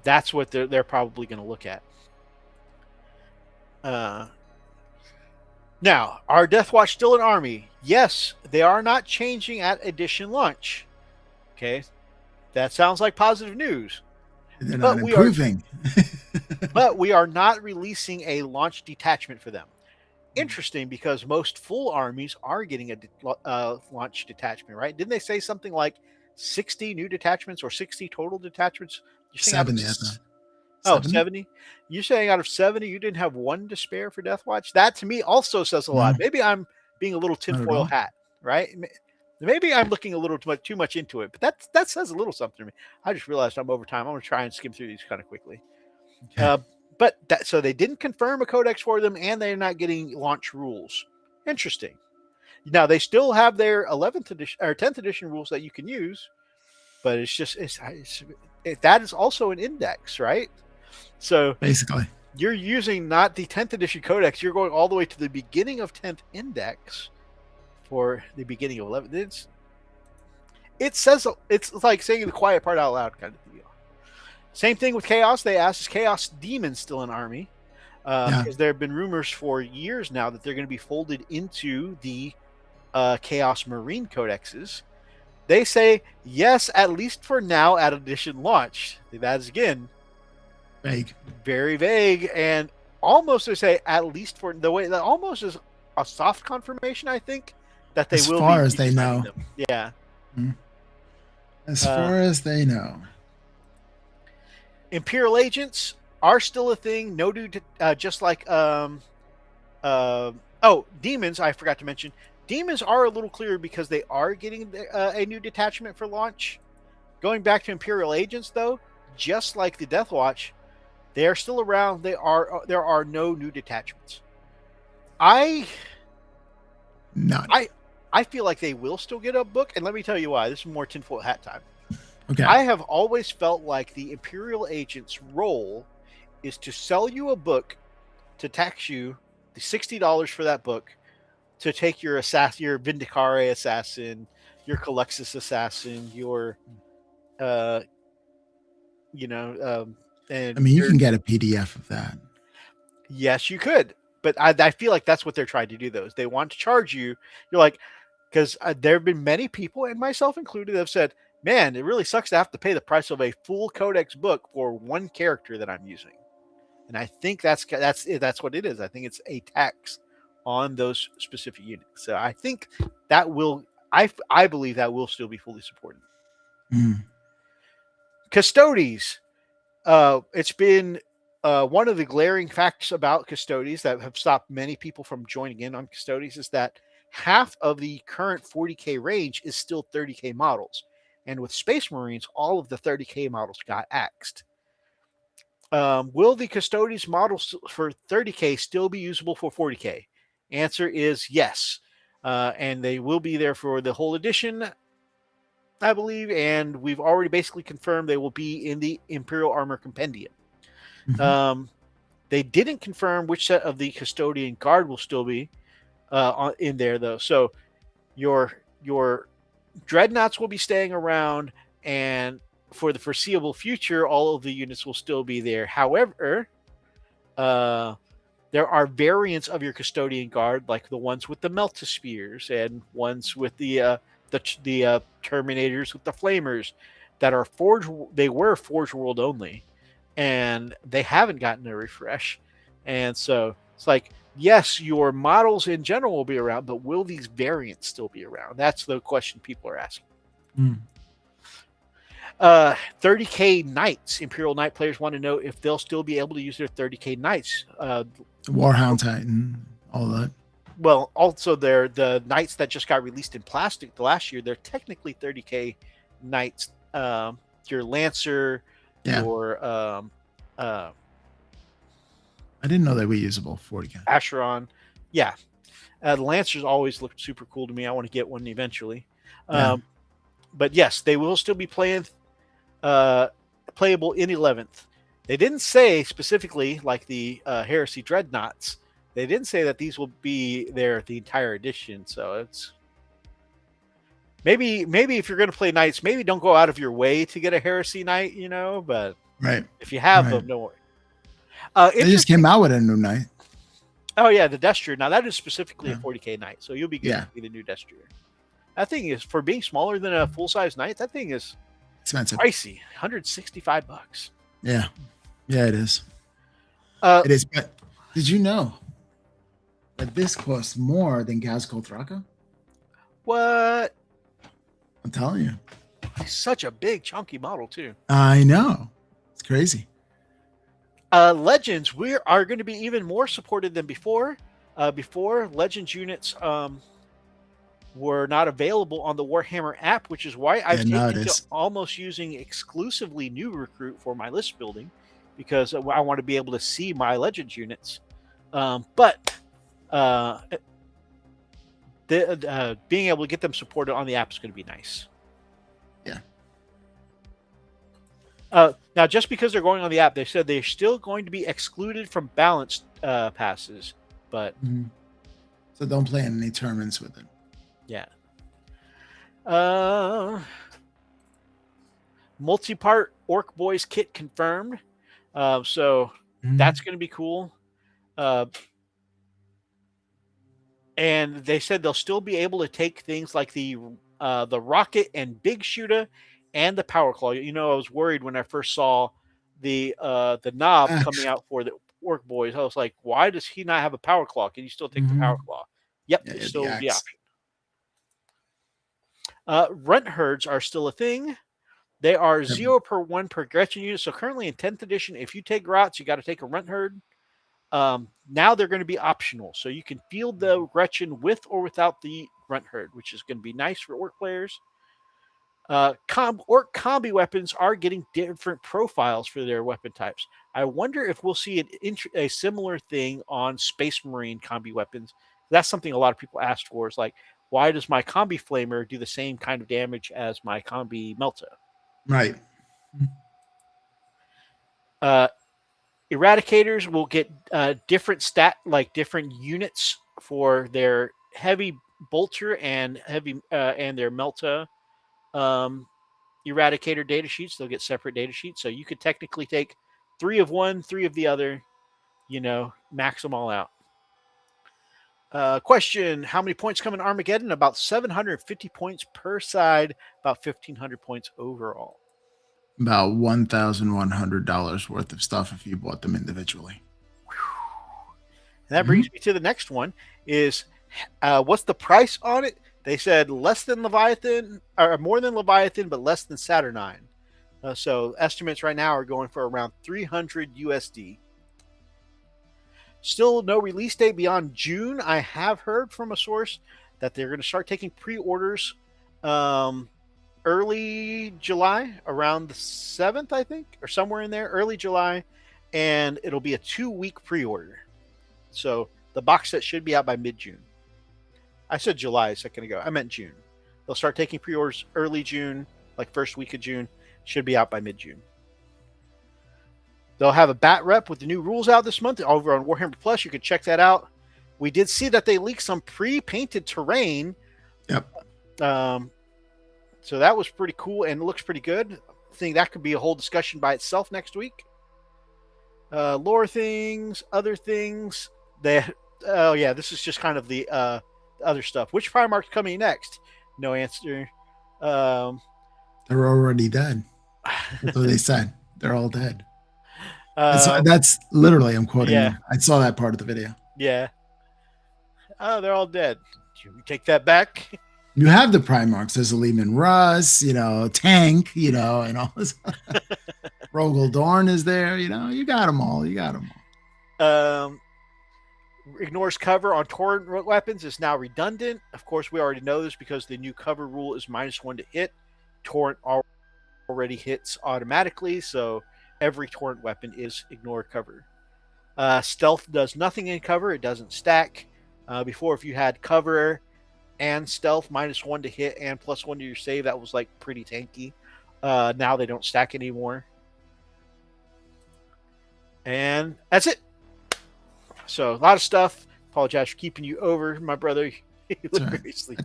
A: that's what they're probably going to look at. Now, are Deathwatch still an army? Yes, they are not changing at edition launch. Okay? That sounds like positive news.
B: They're not improving.
A: But we are not releasing a launch detachment for them. Interesting, because most full armies are getting a launch detachment, right? Didn't they say something like 60 new detachments or 60 total detachments?
B: 70, I thought.
A: 70? You're saying out of 70, you didn't have one to spare for Deathwatch? That to me also says a lot. Maybe I'm being a little tinfoil hat, right? Maybe I'm looking a little too much into it, but that says a little something to me. I just realized I'm over time. I'm going to try and skim through these kind of quickly. Okay. So they didn't confirm a codex for them, and they're not getting launch rules. Interesting. Now they still have their 11th edition or 10th edition rules that you can use, but that is also an index, right? So
B: basically,
A: you're using not the 10th edition codex. You're going all the way to the beginning of 10th index for the beginning of 11th. It's like saying the quiet part out loud kind of deal. Same thing with Chaos. They asked, is Chaos Demon still an army? Because there have been rumors for years now that they're going to be folded into the Chaos Marine codexes. They say, yes, at least for now at edition launch. That is, again,
B: vague.
A: Very vague. And almost they say, at least for the way that almost is a soft confirmation, I think, that they will be.
B: As far as they know.
A: Them. Yeah.
B: Mm-hmm. As far as they know.
A: Imperial Agents are still a thing. No new, just like Demons. I forgot to mention. Demons are a little clearer because they are getting a new detachment for launch. Going back to Imperial Agents, though, just like the Deathwatch, they are still around. There are no new detachments. I feel like they will still get a book, and let me tell you why. This is more tinfoil hat time.
B: Okay.
A: I have always felt like the Imperial Agent's role is to sell you a book, to tax you the $60 for that book, to take your assassin, your Vindicare assassin, your Calyxus assassin, your, and
B: I mean, you can get a PDF of that.
A: Yes, you could, but I feel like that's what they're trying to do. They want to charge you. You're like, because there have been many people, and myself included, that have said, man, it really sucks to have to pay the price of a full codex book for one character that I'm using. And I think that's what it is. I think it's a tax on those specific units. So I think that will, I believe that will still be fully supported. Custodes. It's been one of the glaring facts about Custodes that have stopped many people from joining in on Custodes is that half of the current 40K range is still 30K models. and with Space Marines, all of the 30K models got axed. Will the Custodes models for 30K still be usable for 40K? Answer is yes. And they will be there for the whole edition, I believe, and we've already basically confirmed they will be in the Imperial Armor Compendium.
B: Mhm.
A: They didn't confirm which set of the Custodian Guard will still be in there, though. So your Dreadnoughts will be staying around, and for the foreseeable future, all of the units will still be there. However, there are variants of your Custodian Guard, like the ones with the Melta-Spears and ones with the Terminators with the Flamers, that are Forge. They were Forge World only, and they haven't gotten a refresh. And so it's like, yes, your models in general will be around, but will these variants still be around? That's the question people are asking.
B: Mm.
A: 30K Knights. Imperial Knight players want to know if they'll still be able to use their 30K Knights.
B: Warhound Titan, all that.
A: Well, also the Knights that just got released in plastic the last year, they're technically 30K Knights. Your Lancer,
B: Yeah.
A: your
B: I didn't know they were usable 40K.
A: Acheron. Yeah. The Lancers always look super cool to me. I want to get one eventually.
B: Yeah.
A: But yes, they will still be playable in 11th. They didn't say specifically, like the Heresy Dreadnoughts, they didn't say that these will be there the entire edition. So it's maybe if you're going to play Knights, maybe don't go out of your way to get a Heresy Knight, but
B: Right.
A: if you have
B: Right.
A: them, don't worry.
B: They just came out with a new Knight.
A: Oh yeah, the Destrier. Now that is specifically
B: Yeah.
A: a 40K Knight, so you'll be good
B: Yeah.
A: to see the new Destrier. That thing is, for being smaller than a full size Knight, that thing is
B: Expensive.
A: pricey. $165.
B: Yeah. Yeah, it is.
A: Uh,
B: It is. But did you know that this costs more than Gazgul Thraka?
A: what?
B: I'm telling you.
A: He's such a big, chunky model too.
B: I know. It's crazy.
A: Legends, we are going to be even more supported than before. Before, Legends units were not available on the Warhammer app, which is why I've taken to almost using exclusively New Recruit for my list building, because I want to be able to see my Legends units. But being able to get them supported on the app is going to be nice.
B: Yeah.
A: Now, just because they're going on the app, they said they're still going to be excluded from balanced passes. But
B: so don't play in any tournaments with it.
A: Yeah. Multi-part Orc Boys kit confirmed. So that's going to be cool. And they said they'll still be able to take things like the rocket and big shooter and the power claw. I was worried when I first saw the knob coming out for the Orc Boys. I was like, why does he not have a power claw? Can you still take the power claw? Yep, it's still the option. Runt herds are still a thing. They are 0 per 1 per Gretchen unit. So currently in 10th edition, if you take Grots, you got to take a Runt herd. Now they're going to be optional. So you can field the Gretchen with or without the Runt herd, which is going to be nice for Orc players. Orc combi weapons are getting different profiles for their weapon types. I wonder if we'll see a similar thing on Space Marine combi weapons. That's something a lot of people asked for, is like, why does my combi flamer do the same kind of damage as my combi melta?
B: Right.
A: Eradicators will get different different units for their heavy bolter and heavy and their melta Eradicator data sheets. They'll get separate data sheets, so you could technically take 3 of one, 3 of the other. Max them all out. Question: how many points come in Armageddon? About 750 points per side, about 1,500 points overall.
B: About $1,100 worth of stuff if you bought them individually.
A: And that brings me to the next one: is what's the price on it? They said less than Leviathan, or more than Leviathan, but less than Saturnine. So estimates right now are going for around 300 USD. Still no release date beyond June. I have heard from a source that they're going to start taking pre-orders early July, around the 7th, I think, or somewhere in there, early July, and it'll be a 2-week pre-order. So the box set should be out by mid-June. I said July a second ago. I meant June. They'll start taking pre-orders early June, like first week of June. Should be out by mid-June. They'll have a bat rep with the new rules out this month over on Warhammer Plus. You can check that out. We did see that they leaked some pre-painted terrain.
B: Yep.
A: So that was pretty cool and it looks pretty good. I think that could be a whole discussion by itself next week. Lore things, other things. Oh yeah, this is just kind of the other stuff. Which Primarch's coming next? No answer.
B: They're already dead. That's what they said. They're all dead. That's literally, I'm quoting them. I saw that part of the video.
A: Yeah. Oh, they're all dead. Should we take that back?
B: You have the Primarchs. There's a Lehman Russ, Tank, and all this. Rogel Dorn is there. You got them all.
A: Ignores cover on torrent weapons is now redundant. Of course, we already know this because the new cover rule is -1 to hit. Torrent already hits automatically, so every torrent weapon is ignore cover. Stealth does nothing in cover. It doesn't stack. Before, if you had cover and stealth, -1 to hit and +1 to your save, that was like pretty tanky. Now they don't stack anymore. And that's it. So a lot of stuff. Apologize for keeping you over, my brother. You look very sleepy.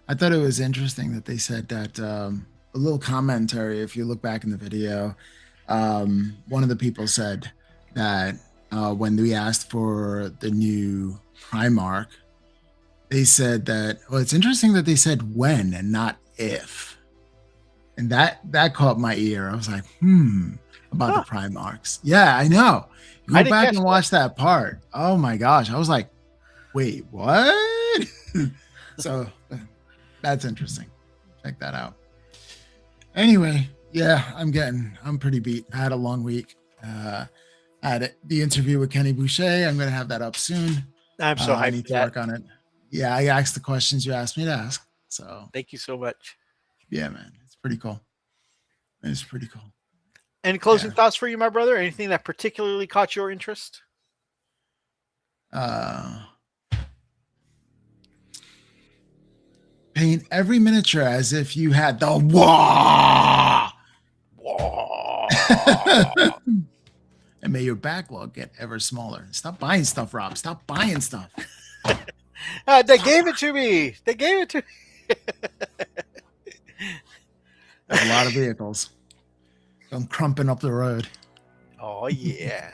B: I thought it was interesting that they said that a little commentary. If you look back in the video, one of the people said that when we asked for the new Primarch, they said that. Well, it's interesting that they said when and not if, and that caught my ear. I was like, about the Primarchs. Yeah, I know. Go back and watch that part. Oh my gosh. I was like, wait, what? So that's interesting. Check that out. Anyway, yeah, I'm pretty beat. I had a long week. I had the interview with Kenny Boucher. I'm going to have that up soon.
A: I'm so hyped.
B: I need to work on it. Yeah, I asked the questions you asked me to ask. So
A: thank you so much.
B: Yeah, man. It's pretty cool. It's pretty cool.
A: Any closing thoughts for you, my brother? Anything that particularly caught your interest?
B: Paint every miniature as if you had the wah. And may your backlog get ever smaller. Stop buying stuff, Rob. Stop buying stuff.
A: They gave it to me.
B: There's a lot of vehicles. I'm crumping up the road.
A: Oh, yeah.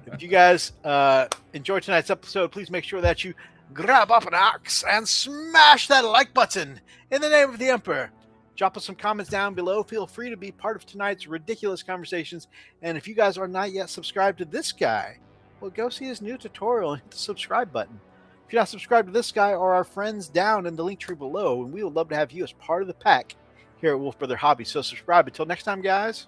A: If you guys enjoyed tonight's episode, please make sure that you grab up an axe and smash that like button in the name of the Emperor. Drop us some comments down below. Feel free to be part of tonight's ridiculous conversations. And if you guys are not yet subscribed to this guy, well, go see his new tutorial and hit the subscribe button. If you're not subscribed to this guy or our friends down in the link tree below, and we would love to have you as part of the pack here at Wolfbrother Hobby. So subscribe. Until next time, guys.